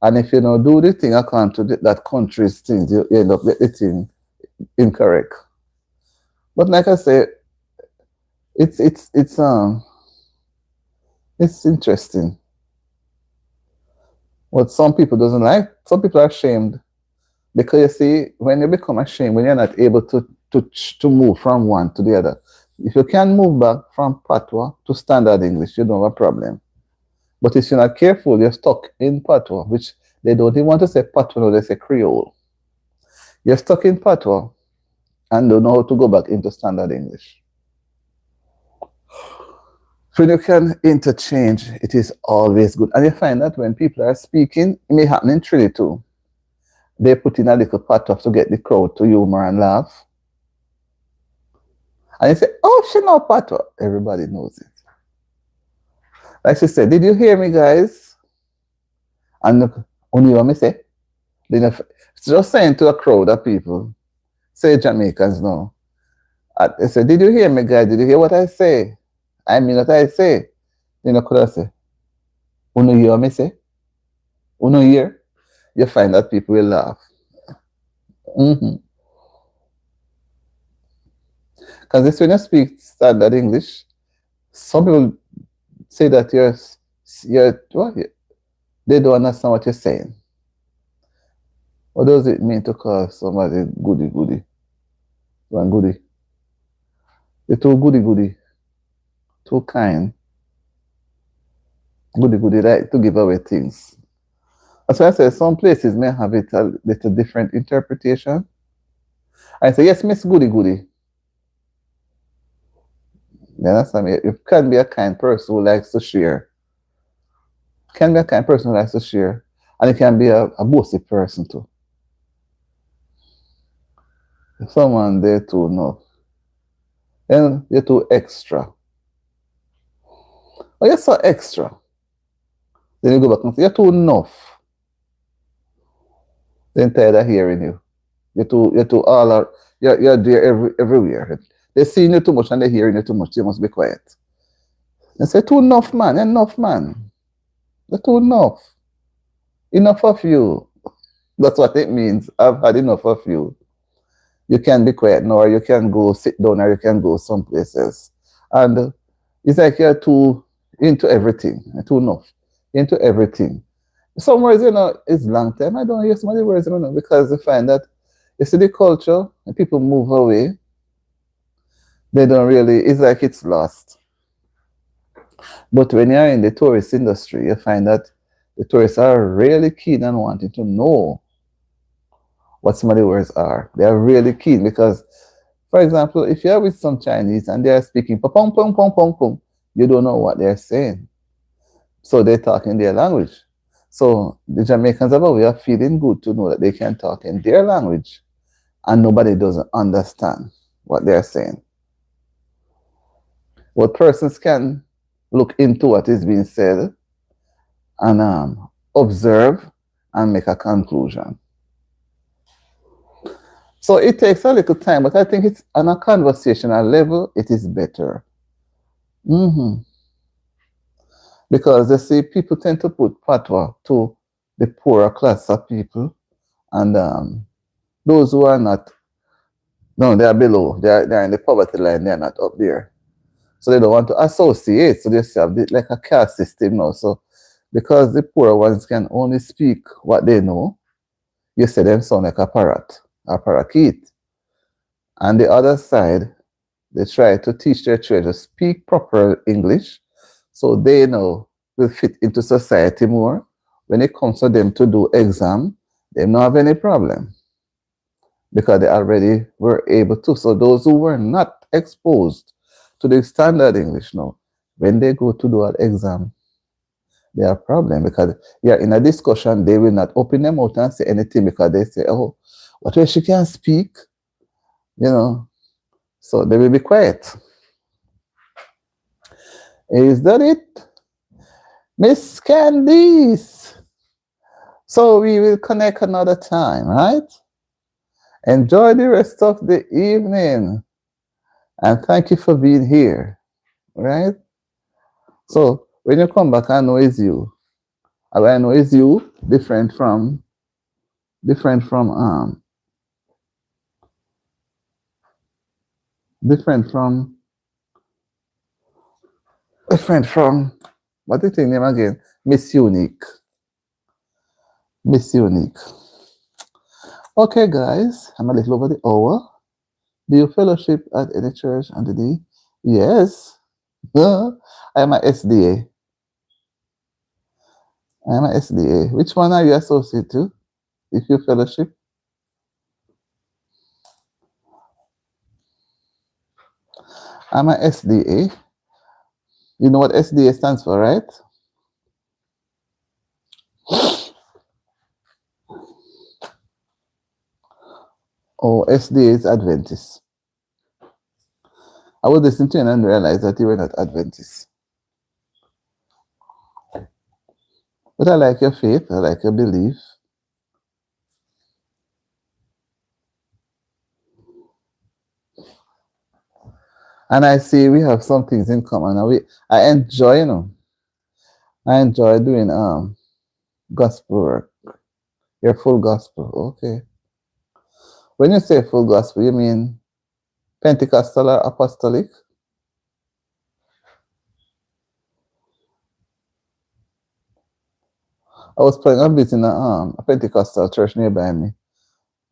And if you don't do the thing according to that country's things, you end up getting the thing incorrect. But like I said, it's it's it's um it's interesting. What some people doesn't like, some people are ashamed because you see, when you become ashamed, when you're not able to move from one to the other, if you can move back from patois to standard English, you don't have a problem. But if you're not careful, you're stuck in patois, which they don't even want to say patois, no, they say Creole. You're stuck in patois and don't know how to go back into standard English. When you can interchange, it is always good. And you find that when people are speaking, it may happen in Trinity too. They put in a little patois to get the crowd to humor and laugh. And you say, oh, she know patois. Everybody knows it. Like she said, did you hear me, guys? And only what me say? Just saying to a crowd of people, say Jamaicans now. They say, did you hear me, guys? Did you hear what I say? I mean what I say. Could I say, uno hear me say? Uno hear? You find that people will laugh. Because this when you speak standard English, some people say that they don't understand what you're saying. What does it mean to call somebody goody goody? One goody. You're too goody goody. Too kind. Goody goody, like to give away things. That's why I say some places may have it a little different interpretation. I say, yes, Miss Goody Goody. You understand me? You can be a kind person who likes to share. Can be a kind person who likes to share. And it can be a bossy person too. If someone there too enough, then you're too extra. Oh, you're so extra. Then you go back and say, you're too enough. They're tired of hearing you. You're too all out. You're there everywhere. They're seeing you too much and they're hearing you too much. You must be quiet. They say, too enough, man. Enough, man. You're too enough. Enough of you. That's what it means. I've had enough of you. You can be quiet now, or you can go sit down, or you can go some places. And it's like you're too into everything. You're too enough. Into everything. Some words, it's long time. I don't hear some of the words, because you find that you see the culture and people move away. They don't really, it's like it's lost. But when you're in the tourist industry, you find that the tourists are really keen and wanting to know what some of the words are. They are really keen because, for example, if you're with some Chinese and they're speaking pong pong pong pong pong, you don't know what they're saying. So they talk in their language. So the Jamaicans have a way of feeling good to know that they can talk in their language and nobody doesn't understand what they're saying. What persons can look into what is being said and observe and make a conclusion. So it takes a little time, but I think it's on a conversational level, it is better. Because they see people tend to put patois to the poorer class of people, and those who are not, no, they are below. They're in the poverty line. They're not up there, so they don't want to associate. So they have like a caste system now. So because the poor ones can only speak what they know, you say them sound like a parrot, a parakeet. And the other side, they try to teach their children to speak proper English so they know will fit into society more. When it comes to them to do exam, they don't have any problem because they already were able to. So those who were not exposed to the standard English now, when they go to do an exam, they have problem because yeah, in a discussion, they will not open their mouth and say anything because they say, oh, what way she can speak, you know. So they will be quiet. Is that it? Miss Candice. So we will connect another time, right? Enjoy the rest of the evening. And thank you for being here, right? So when you come back, I know it's you. I know it's you, different from different from different from what do you think name again? Miss Unique. Miss Unique. Okay, guys, I'm a little over the hour. Do you fellowship at any church on the day? Yes. I am a SDA. I am a SDA. Which one are you associated to? If you fellowship? I'm a SDA. You know what SDA stands for, right? Oh, SDA is Adventist. I was listening to you and realized that you were not Adventist. But I like your faith. I like your belief. And I see we have some things in common. I enjoy, I enjoy doing gospel work. Your full gospel, okay. When you say full gospel, you mean Pentecostal or apostolic? I was planning on visiting a Pentecostal church nearby me,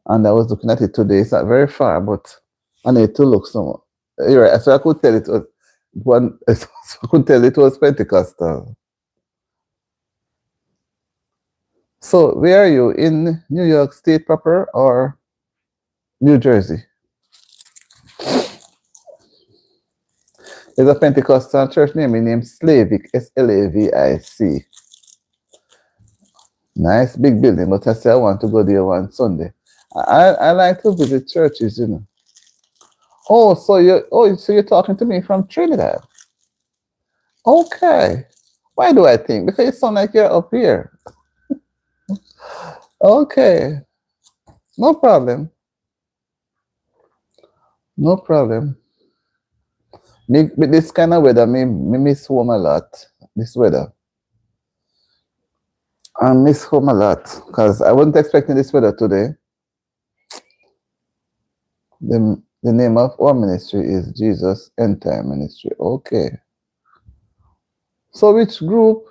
and I was looking at it today. It's not very far, but I need to look some. You're right. So I could tell it was one. So I could tell it was Pentecostal. So where are you, in New York State proper or New Jersey? There's a Pentecostal church near me named Slavic, Slavic. Nice big building, but I say I want to go there one Sunday. I like to visit churches, Oh, so you're talking to me from Trinidad. Okay. Why do I think? Because you sound like you're up here. Okay. No problem. No problem. With this kind of weather, me miss home a lot. This weather. I miss home a lot because I wasn't expecting this weather today. The name of our ministry is Jesus End Time Ministry. Okay. So which group?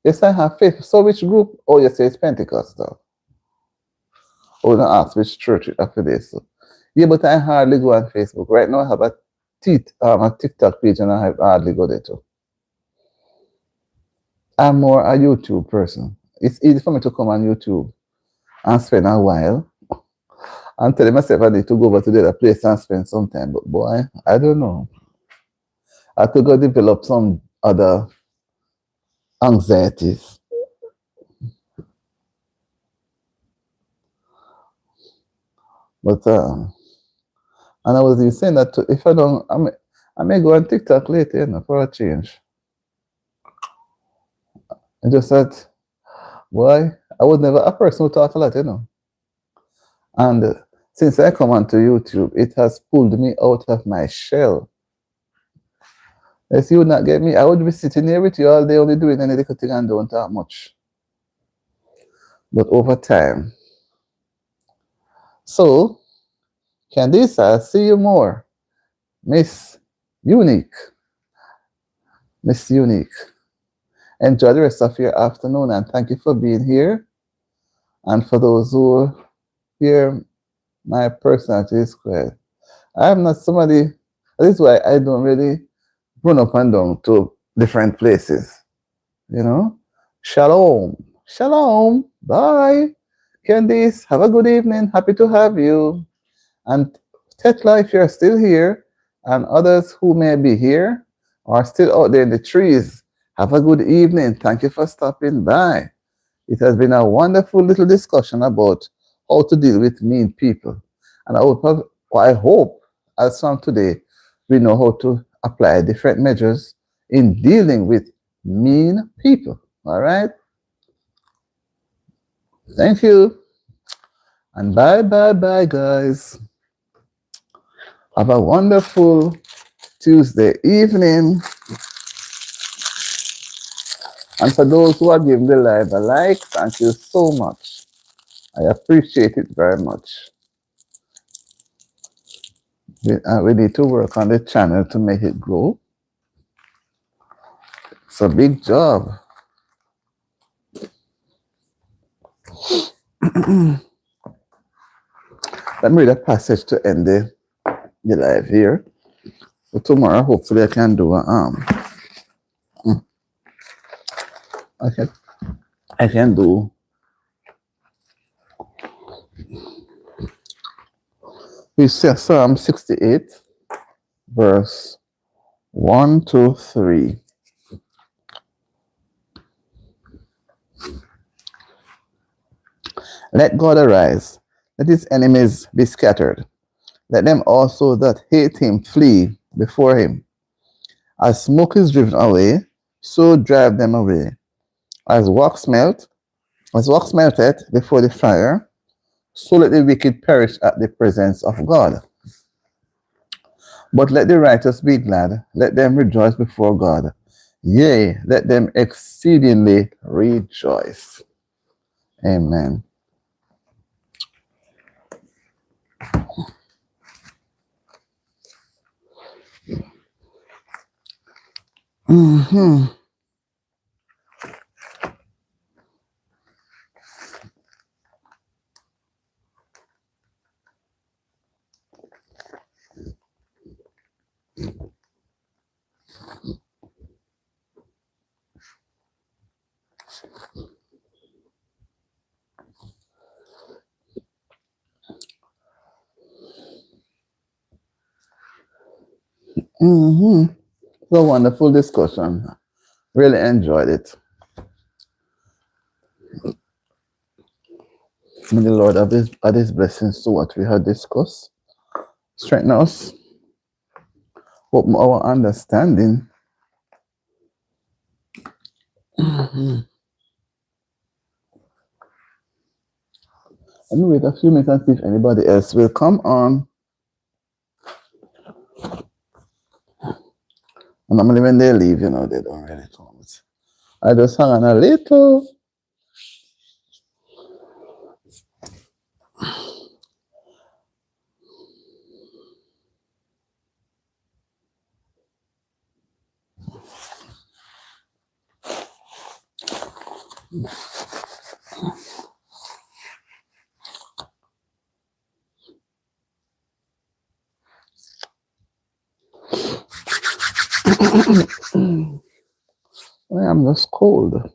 Yes, I have faith. So which group? Oh, you say it's Pentecostal. Oh, don't ask which church it affiliates to. Yeah, but I hardly go on Facebook. Right now I have a TikTok page and I hardly go there too. I'm more a YouTube person. It's easy for me to come on YouTube and spend a while and telling myself I need to go over to the other place and spend some time. But boy, I don't know. I have to go develop some other anxieties. But and I was even saying that if I don't, I may go on TikTok later, for a change. I just said, boy, I was never a person who talk a lot, And since I come onto YouTube, it has pulled me out of my shell. If you would not get me, I would be sitting here with you all day, only doing any little thing and don't talk much. But over time. So, Candice, I'll see you more. Miss Unique. Miss Unique. Enjoy the rest of your afternoon and thank you for being here. And for those who hear my personality is quiet, I'm not somebody, this is why I don't really run up and down to different places, you know? Shalom. Shalom. Bye. Candice, have a good evening. Happy to have you. And Tetla, if you're still here, and others who may be here or still out there in the trees, have a good evening. Thank you for stopping by. It has been a wonderful little discussion about how to deal with mean people. And I hope as from today, we know how to apply different measures in dealing with mean people. All right? Thank you. And bye, bye, bye, guys. Have a wonderful Tuesday evening. And for those who are giving the live a like, thank you so much. I appreciate it very much. We need to work on the channel to make it grow. It's a big job. Let me read a passage to end the live here. So tomorrow, hopefully, I can do I can do we see Psalm 68, verse 1 to 3. Let God arise, let his enemies be scattered. Let them also that hate him flee before him. As smoke is driven away, so drive them away. As wax melteth before the fire, so let the wicked perish at the presence of God. But let the righteous be glad, let them rejoice before God. Yea, let them exceedingly rejoice. Amen. Mm-hmm. Mm-hmm. It's a wonderful discussion. Really enjoyed it. May the Lord add his blessings to what we had discussed. Strengthen us. Open our understanding. Mm-hmm. Let me wait a few minutes and see if anybody else will come on. And normally when they leave, they don't really come. I just hang on a little. I'm just cold.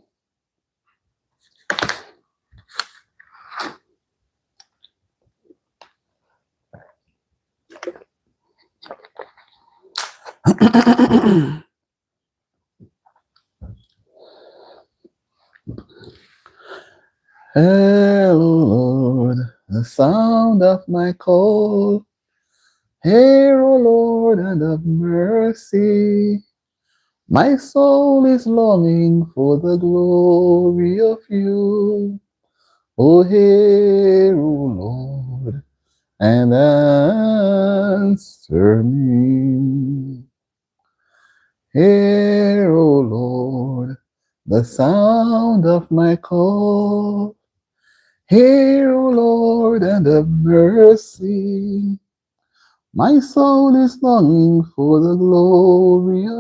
Hello, Lord, the sound of my call. Hear, O Lord, and have mercy. My soul is longing for the glory of you. O hear, O Lord, and answer me. Hear, O Lord, the sound of my call. Hear, O Lord, and have mercy. My soul is longing for the glory of